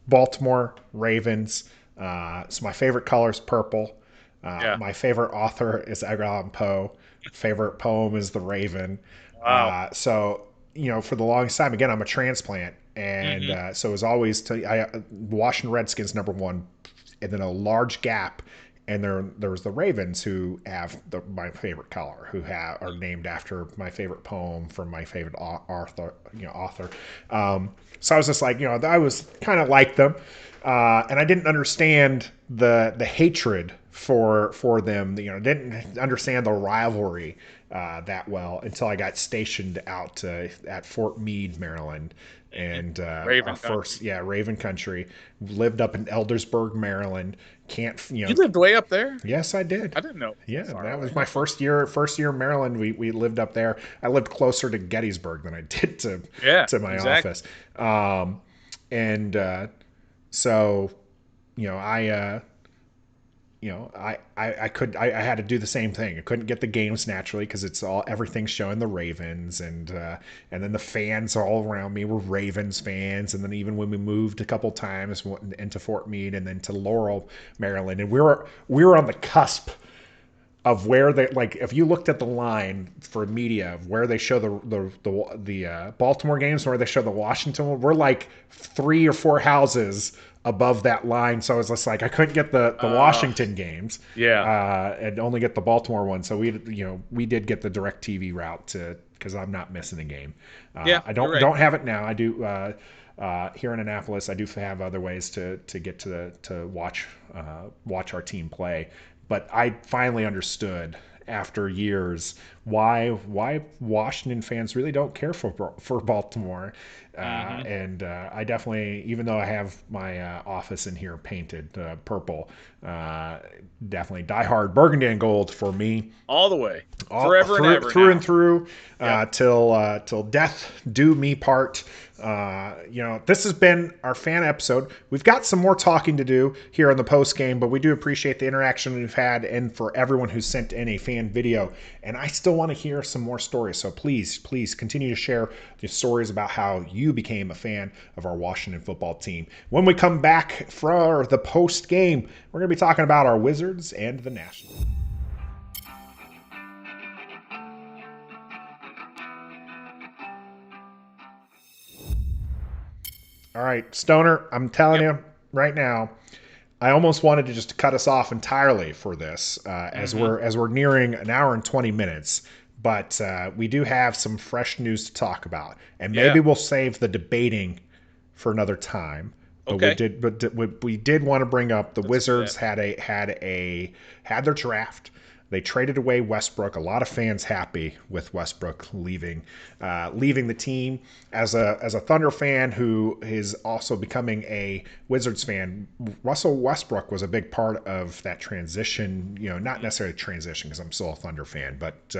Baltimore Ravens. So my favorite color is purple. My favorite author is Edgar Allan Poe. Favorite poem is The Raven. Wow. So for the longest time, again, I'm a transplant, and so it was always Washington Redskins #1, and then a large gap. And there was the Ravens, who have my favorite color, who are named after my favorite poem from my favorite author. So I was just like, I was kind of like them, and I didn't understand the hatred for them. Didn't understand the rivalry that well until I got stationed out at Fort Meade, Maryland. And Raven Country. Lived up in Eldersburg, Maryland. You lived way up there? Yes, I did. I didn't know. Yeah, that was my first year in Maryland. We lived up there. I lived closer to Gettysburg than I did to my office. So I I had to do the same thing. I couldn't get the games naturally because it's everything's showing the Ravens, and then the fans all around me were Ravens fans, and then even when we moved a couple times into Fort Meade and then to Laurel, Maryland, and we were on the cusp of where they, like, if you looked at the line for media of where they show the Baltimore games, where they show the Washington one, we're like 3 or 4 houses above that line. So I was just like, I couldn't get the Washington games, and only get the Baltimore one. So we did get the direct TV route because I'm not missing a game. I don't have it now. I do here in Annapolis. I do have other ways to get to watch our team play. But I finally understood after years why Washington fans really don't care for Baltimore. And I definitely, even though I have my office in here painted purple, definitely diehard burgundy and gold for me. All the way, forever and ever, through and through, till death do me part. This has been our fan episode. We've got some more talking to do here on the post game, but we do appreciate the interaction we've had, and for everyone who sent in a fan video. And I still want to hear some more stories. So please continue to share the stories about how you became a fan of our Washington football team. When we come back for the post game, we're going to be talking about our Wizards and the Nationals. All right, Stoner, I'm telling you right now, I almost wanted to just cut us off entirely for this, as we're nearing an hour and 20 minutes. But we do have some fresh news to talk about, and maybe we'll save the debating for another time. But we did want to bring up the Wizards had their draft. They traded away Westbrook. A lot of fans happy with Westbrook leaving the team. As a Thunder fan who is also becoming a Wizards fan, Russell Westbrook was a big part of that transition. Not necessarily transition because I'm still a Thunder fan, but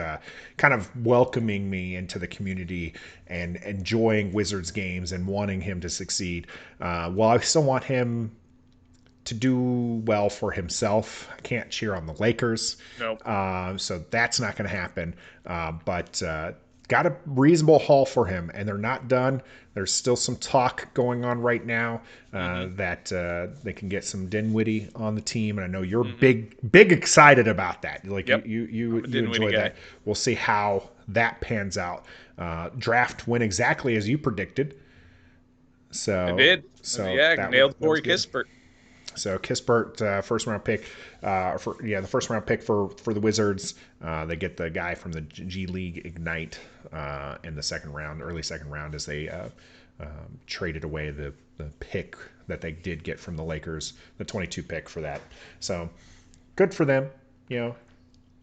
kind of welcoming me into the community and enjoying Wizards games and wanting him to succeed. While I still want him to do well for himself, I can't cheer on the Lakers. Nope. So that's not going to happen. But got a reasonable haul for him, and they're not done. There's still some talk going on right now that they can get some Dinwiddie on the team, and I know you're big excited about that. Like you enjoy that. We'll see how that pans out. Draft went exactly as you predicted. So it did. So nailed Corey Kispert. So Kispert, first round pick, the first round pick for the Wizards. They get the guy from the G League Ignite in the early second round, as they traded away the pick that they did get from the Lakers, the 22 pick for that. So good for them,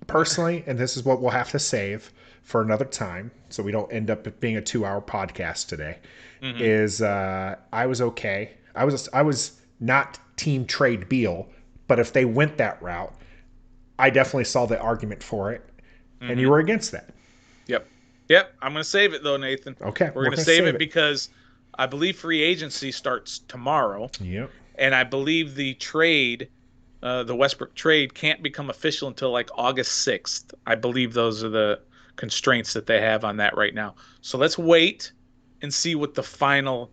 Personally, and this is what we'll have to save for another time, so we don't end up being a 2-hour podcast today. Is I was okay. I was not team trade Beal, but if they went that route, I definitely saw the argument for it, and you were against that. Yep. I'm going to save it though, Nathan. Okay, we're going to save it because I believe free agency starts tomorrow. Yep. And I believe the trade, the Westbrook trade, can't become official until like August 6th. I believe those are the constraints that they have on that right now. So let's wait and see what the final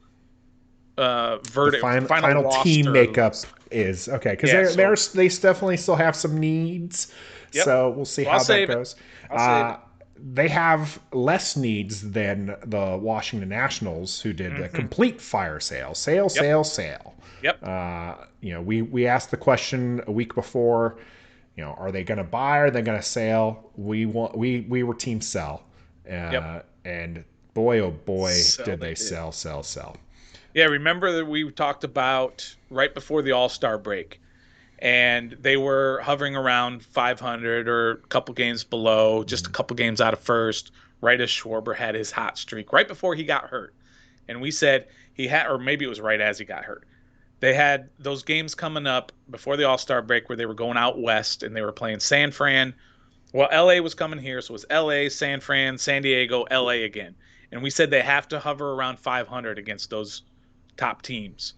verdict, final team makeup is. Okay, because they definitely still have some needs. Yep. So we'll see how that goes. They have less needs than the Washington Nationals, who did a complete fire sale. Sale. Yep. We asked the question a week before. Are they going to buy? Or are they going to sell? We were team sell. And boy, oh boy, did they sell. Yeah, remember that we talked about right before the All-Star break, and they were hovering around 500 or a couple games below, just a couple games out of first, right as Schwarber had his hot streak, right before he got hurt. And we said he had, or maybe it was right as he got hurt. They had those games coming up before the All-Star break where they were going out west and they were playing San Fran. Well, LA was coming here, so it was LA, San Fran, San Diego, LA again. And we said they have to hover around 500 against those top teams.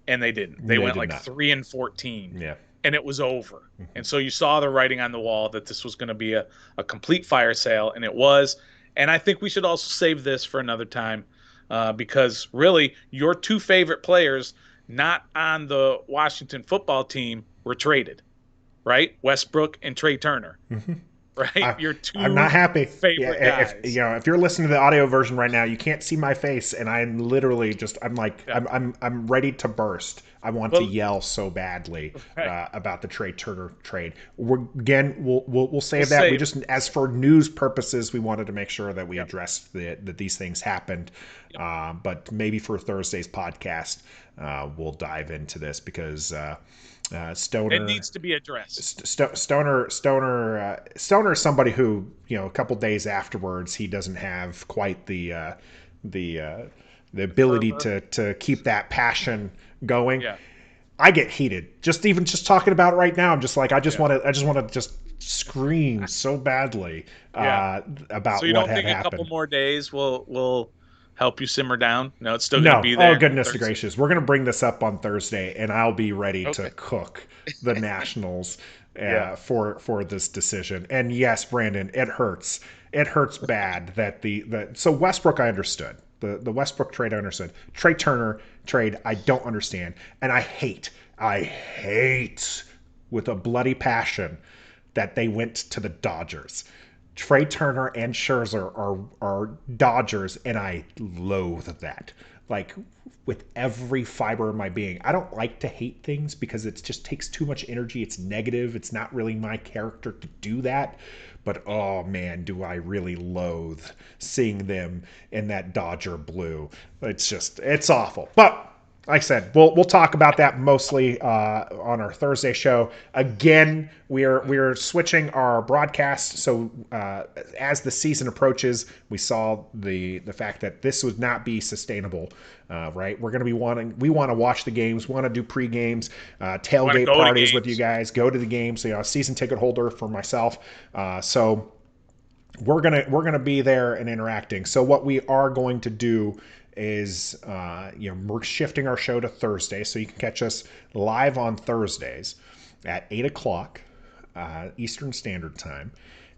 And they didn't. They went like 3-14. Yeah. and it was over. And so you saw the writing on the wall that this was going to be a complete fire sale, and it was. And I think we should also save this for another time because really your two favorite players not on the Washington football team were traded, right? Westbrook and Trey Turner. Right? Your two I'm not happy. favorite guys. If you're listening to the audio version right now, you can't see my face, and I'm literally just I'm ready to burst. I want to yell so badly about the Trey Turner trade. We'll save that. We just, as for news purposes, we wanted to make sure that we addressed that these things happened. But maybe for Thursday's podcast, we'll dive into this because Stoner, it needs to be addressed. Stoner is somebody who, a couple days afterwards, he doesn't have quite the ability to keep that passion going. Yeah. I get heated just talking about it right now. I'm just like, I just want to just scream so badly about what had happened. So you don't think a couple more days will help you simmer down? No, it's still going to be there. Oh, goodness gracious. We're going to bring this up on Thursday, and I'll be ready to cook the Nationals for this decision. And yes, Brandon, it hurts. It hurts bad that so Westbrook, I understood. The Westbrook trade, I understood. Trey Turner trade, I don't understand. And I hate with a bloody passion that they went to the Dodgers. Trey Turner and Scherzer are Dodgers, and I loathe that. Like, with every fiber of my being. I don't like to hate things because it just takes too much energy. It's negative. It's not really my character to do that. But, oh, man, do I really loathe seeing them in that Dodger blue. It's awful. But, like I said, we'll talk about that mostly on our Thursday show. Again, we're switching our broadcast. So as the season approaches, we saw the fact that this would not be sustainable. Right? We're going to be we want to watch the games, want to do pre-games, tailgate parties with you guys, go to the games. A season ticket holder for myself. So we're gonna be there and interacting. So what we are going to do is we're shifting our show to Thursday, so you can catch us live on Thursdays at 8:00 Eastern Standard Time.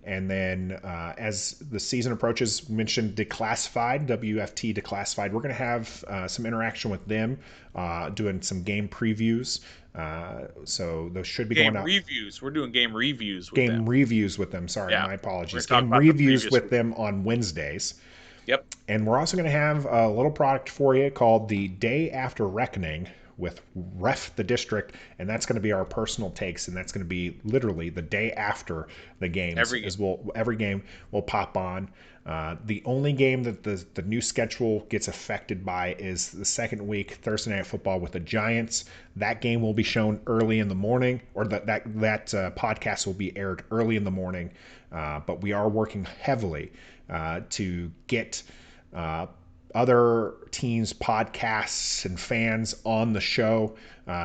And then as the season approaches, mentioned Declassified, WFT Declassified, we're going to have some interaction with them, doing some game previews. So those should be going out. Game reviews. We're doing game reviews with them. Game reviews with them. Sorry, my apologies. Game reviews with them on Wednesdays. Yep. And we're also going to have a little product for you called the Day After Reckoning with Ref the District, and that's going to be our personal takes, and that's going to be literally the day after the games. Every game will pop on. The only game that the new schedule gets affected by is the second week, Thursday Night Football with the Giants. That game will be shown early in the morning, or that podcast will be aired early in the morning. But we are working heavily to get other teams' podcasts and fans on the show,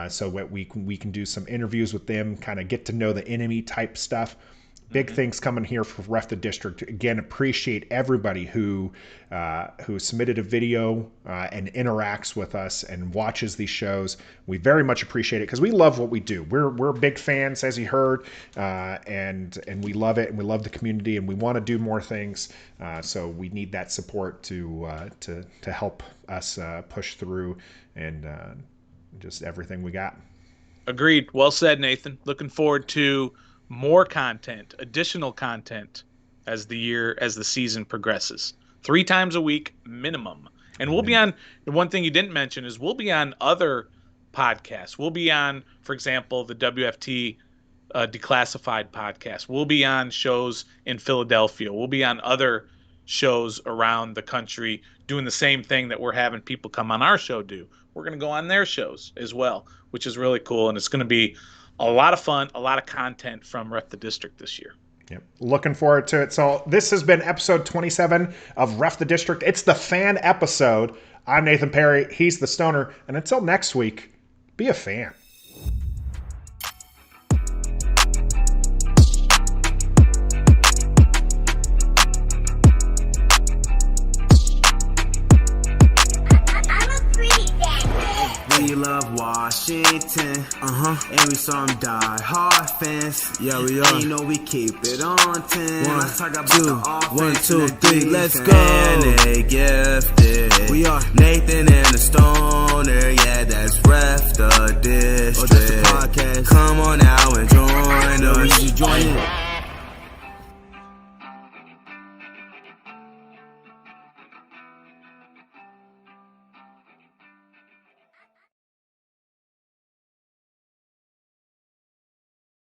so that we can do some interviews with them, kind of get to know the enemy type stuff. Big things coming here for Ref the District. Again, appreciate everybody who submitted a video and interacts with us and watches these shows. We very much appreciate it because we love what we do. We're big fans, as you heard, and we love it, and we love the community, and we want to do more things. So we need that support to help us push through and just everything we got. Agreed. Well said, Nathan. Looking forward to more content, additional content as the season progresses. 3 times a week minimum. And we'll be on, the one thing you didn't mention is we'll be on other podcasts. We'll be on, for example, the WFT Declassified podcast. We'll be on shows in Philadelphia. We'll be on other shows around the country doing the same thing that we're having people come on our show do. We're going to go on their shows as well, which is really cool. And it's going to be a lot of fun, a lot of content from Ref the District this year. Yep. Looking forward to it. So this has been episode 27 of Ref the District. It's the fan episode. I'm Nathan Perry. He's the Stoner. And until next week, be a fan. We love Washington. Washington. And we some die-hard fans. Yeah, we And are. you know we keep it on 10. Let's talk about the offense. 1, 2, 3, let's go. And they gifted.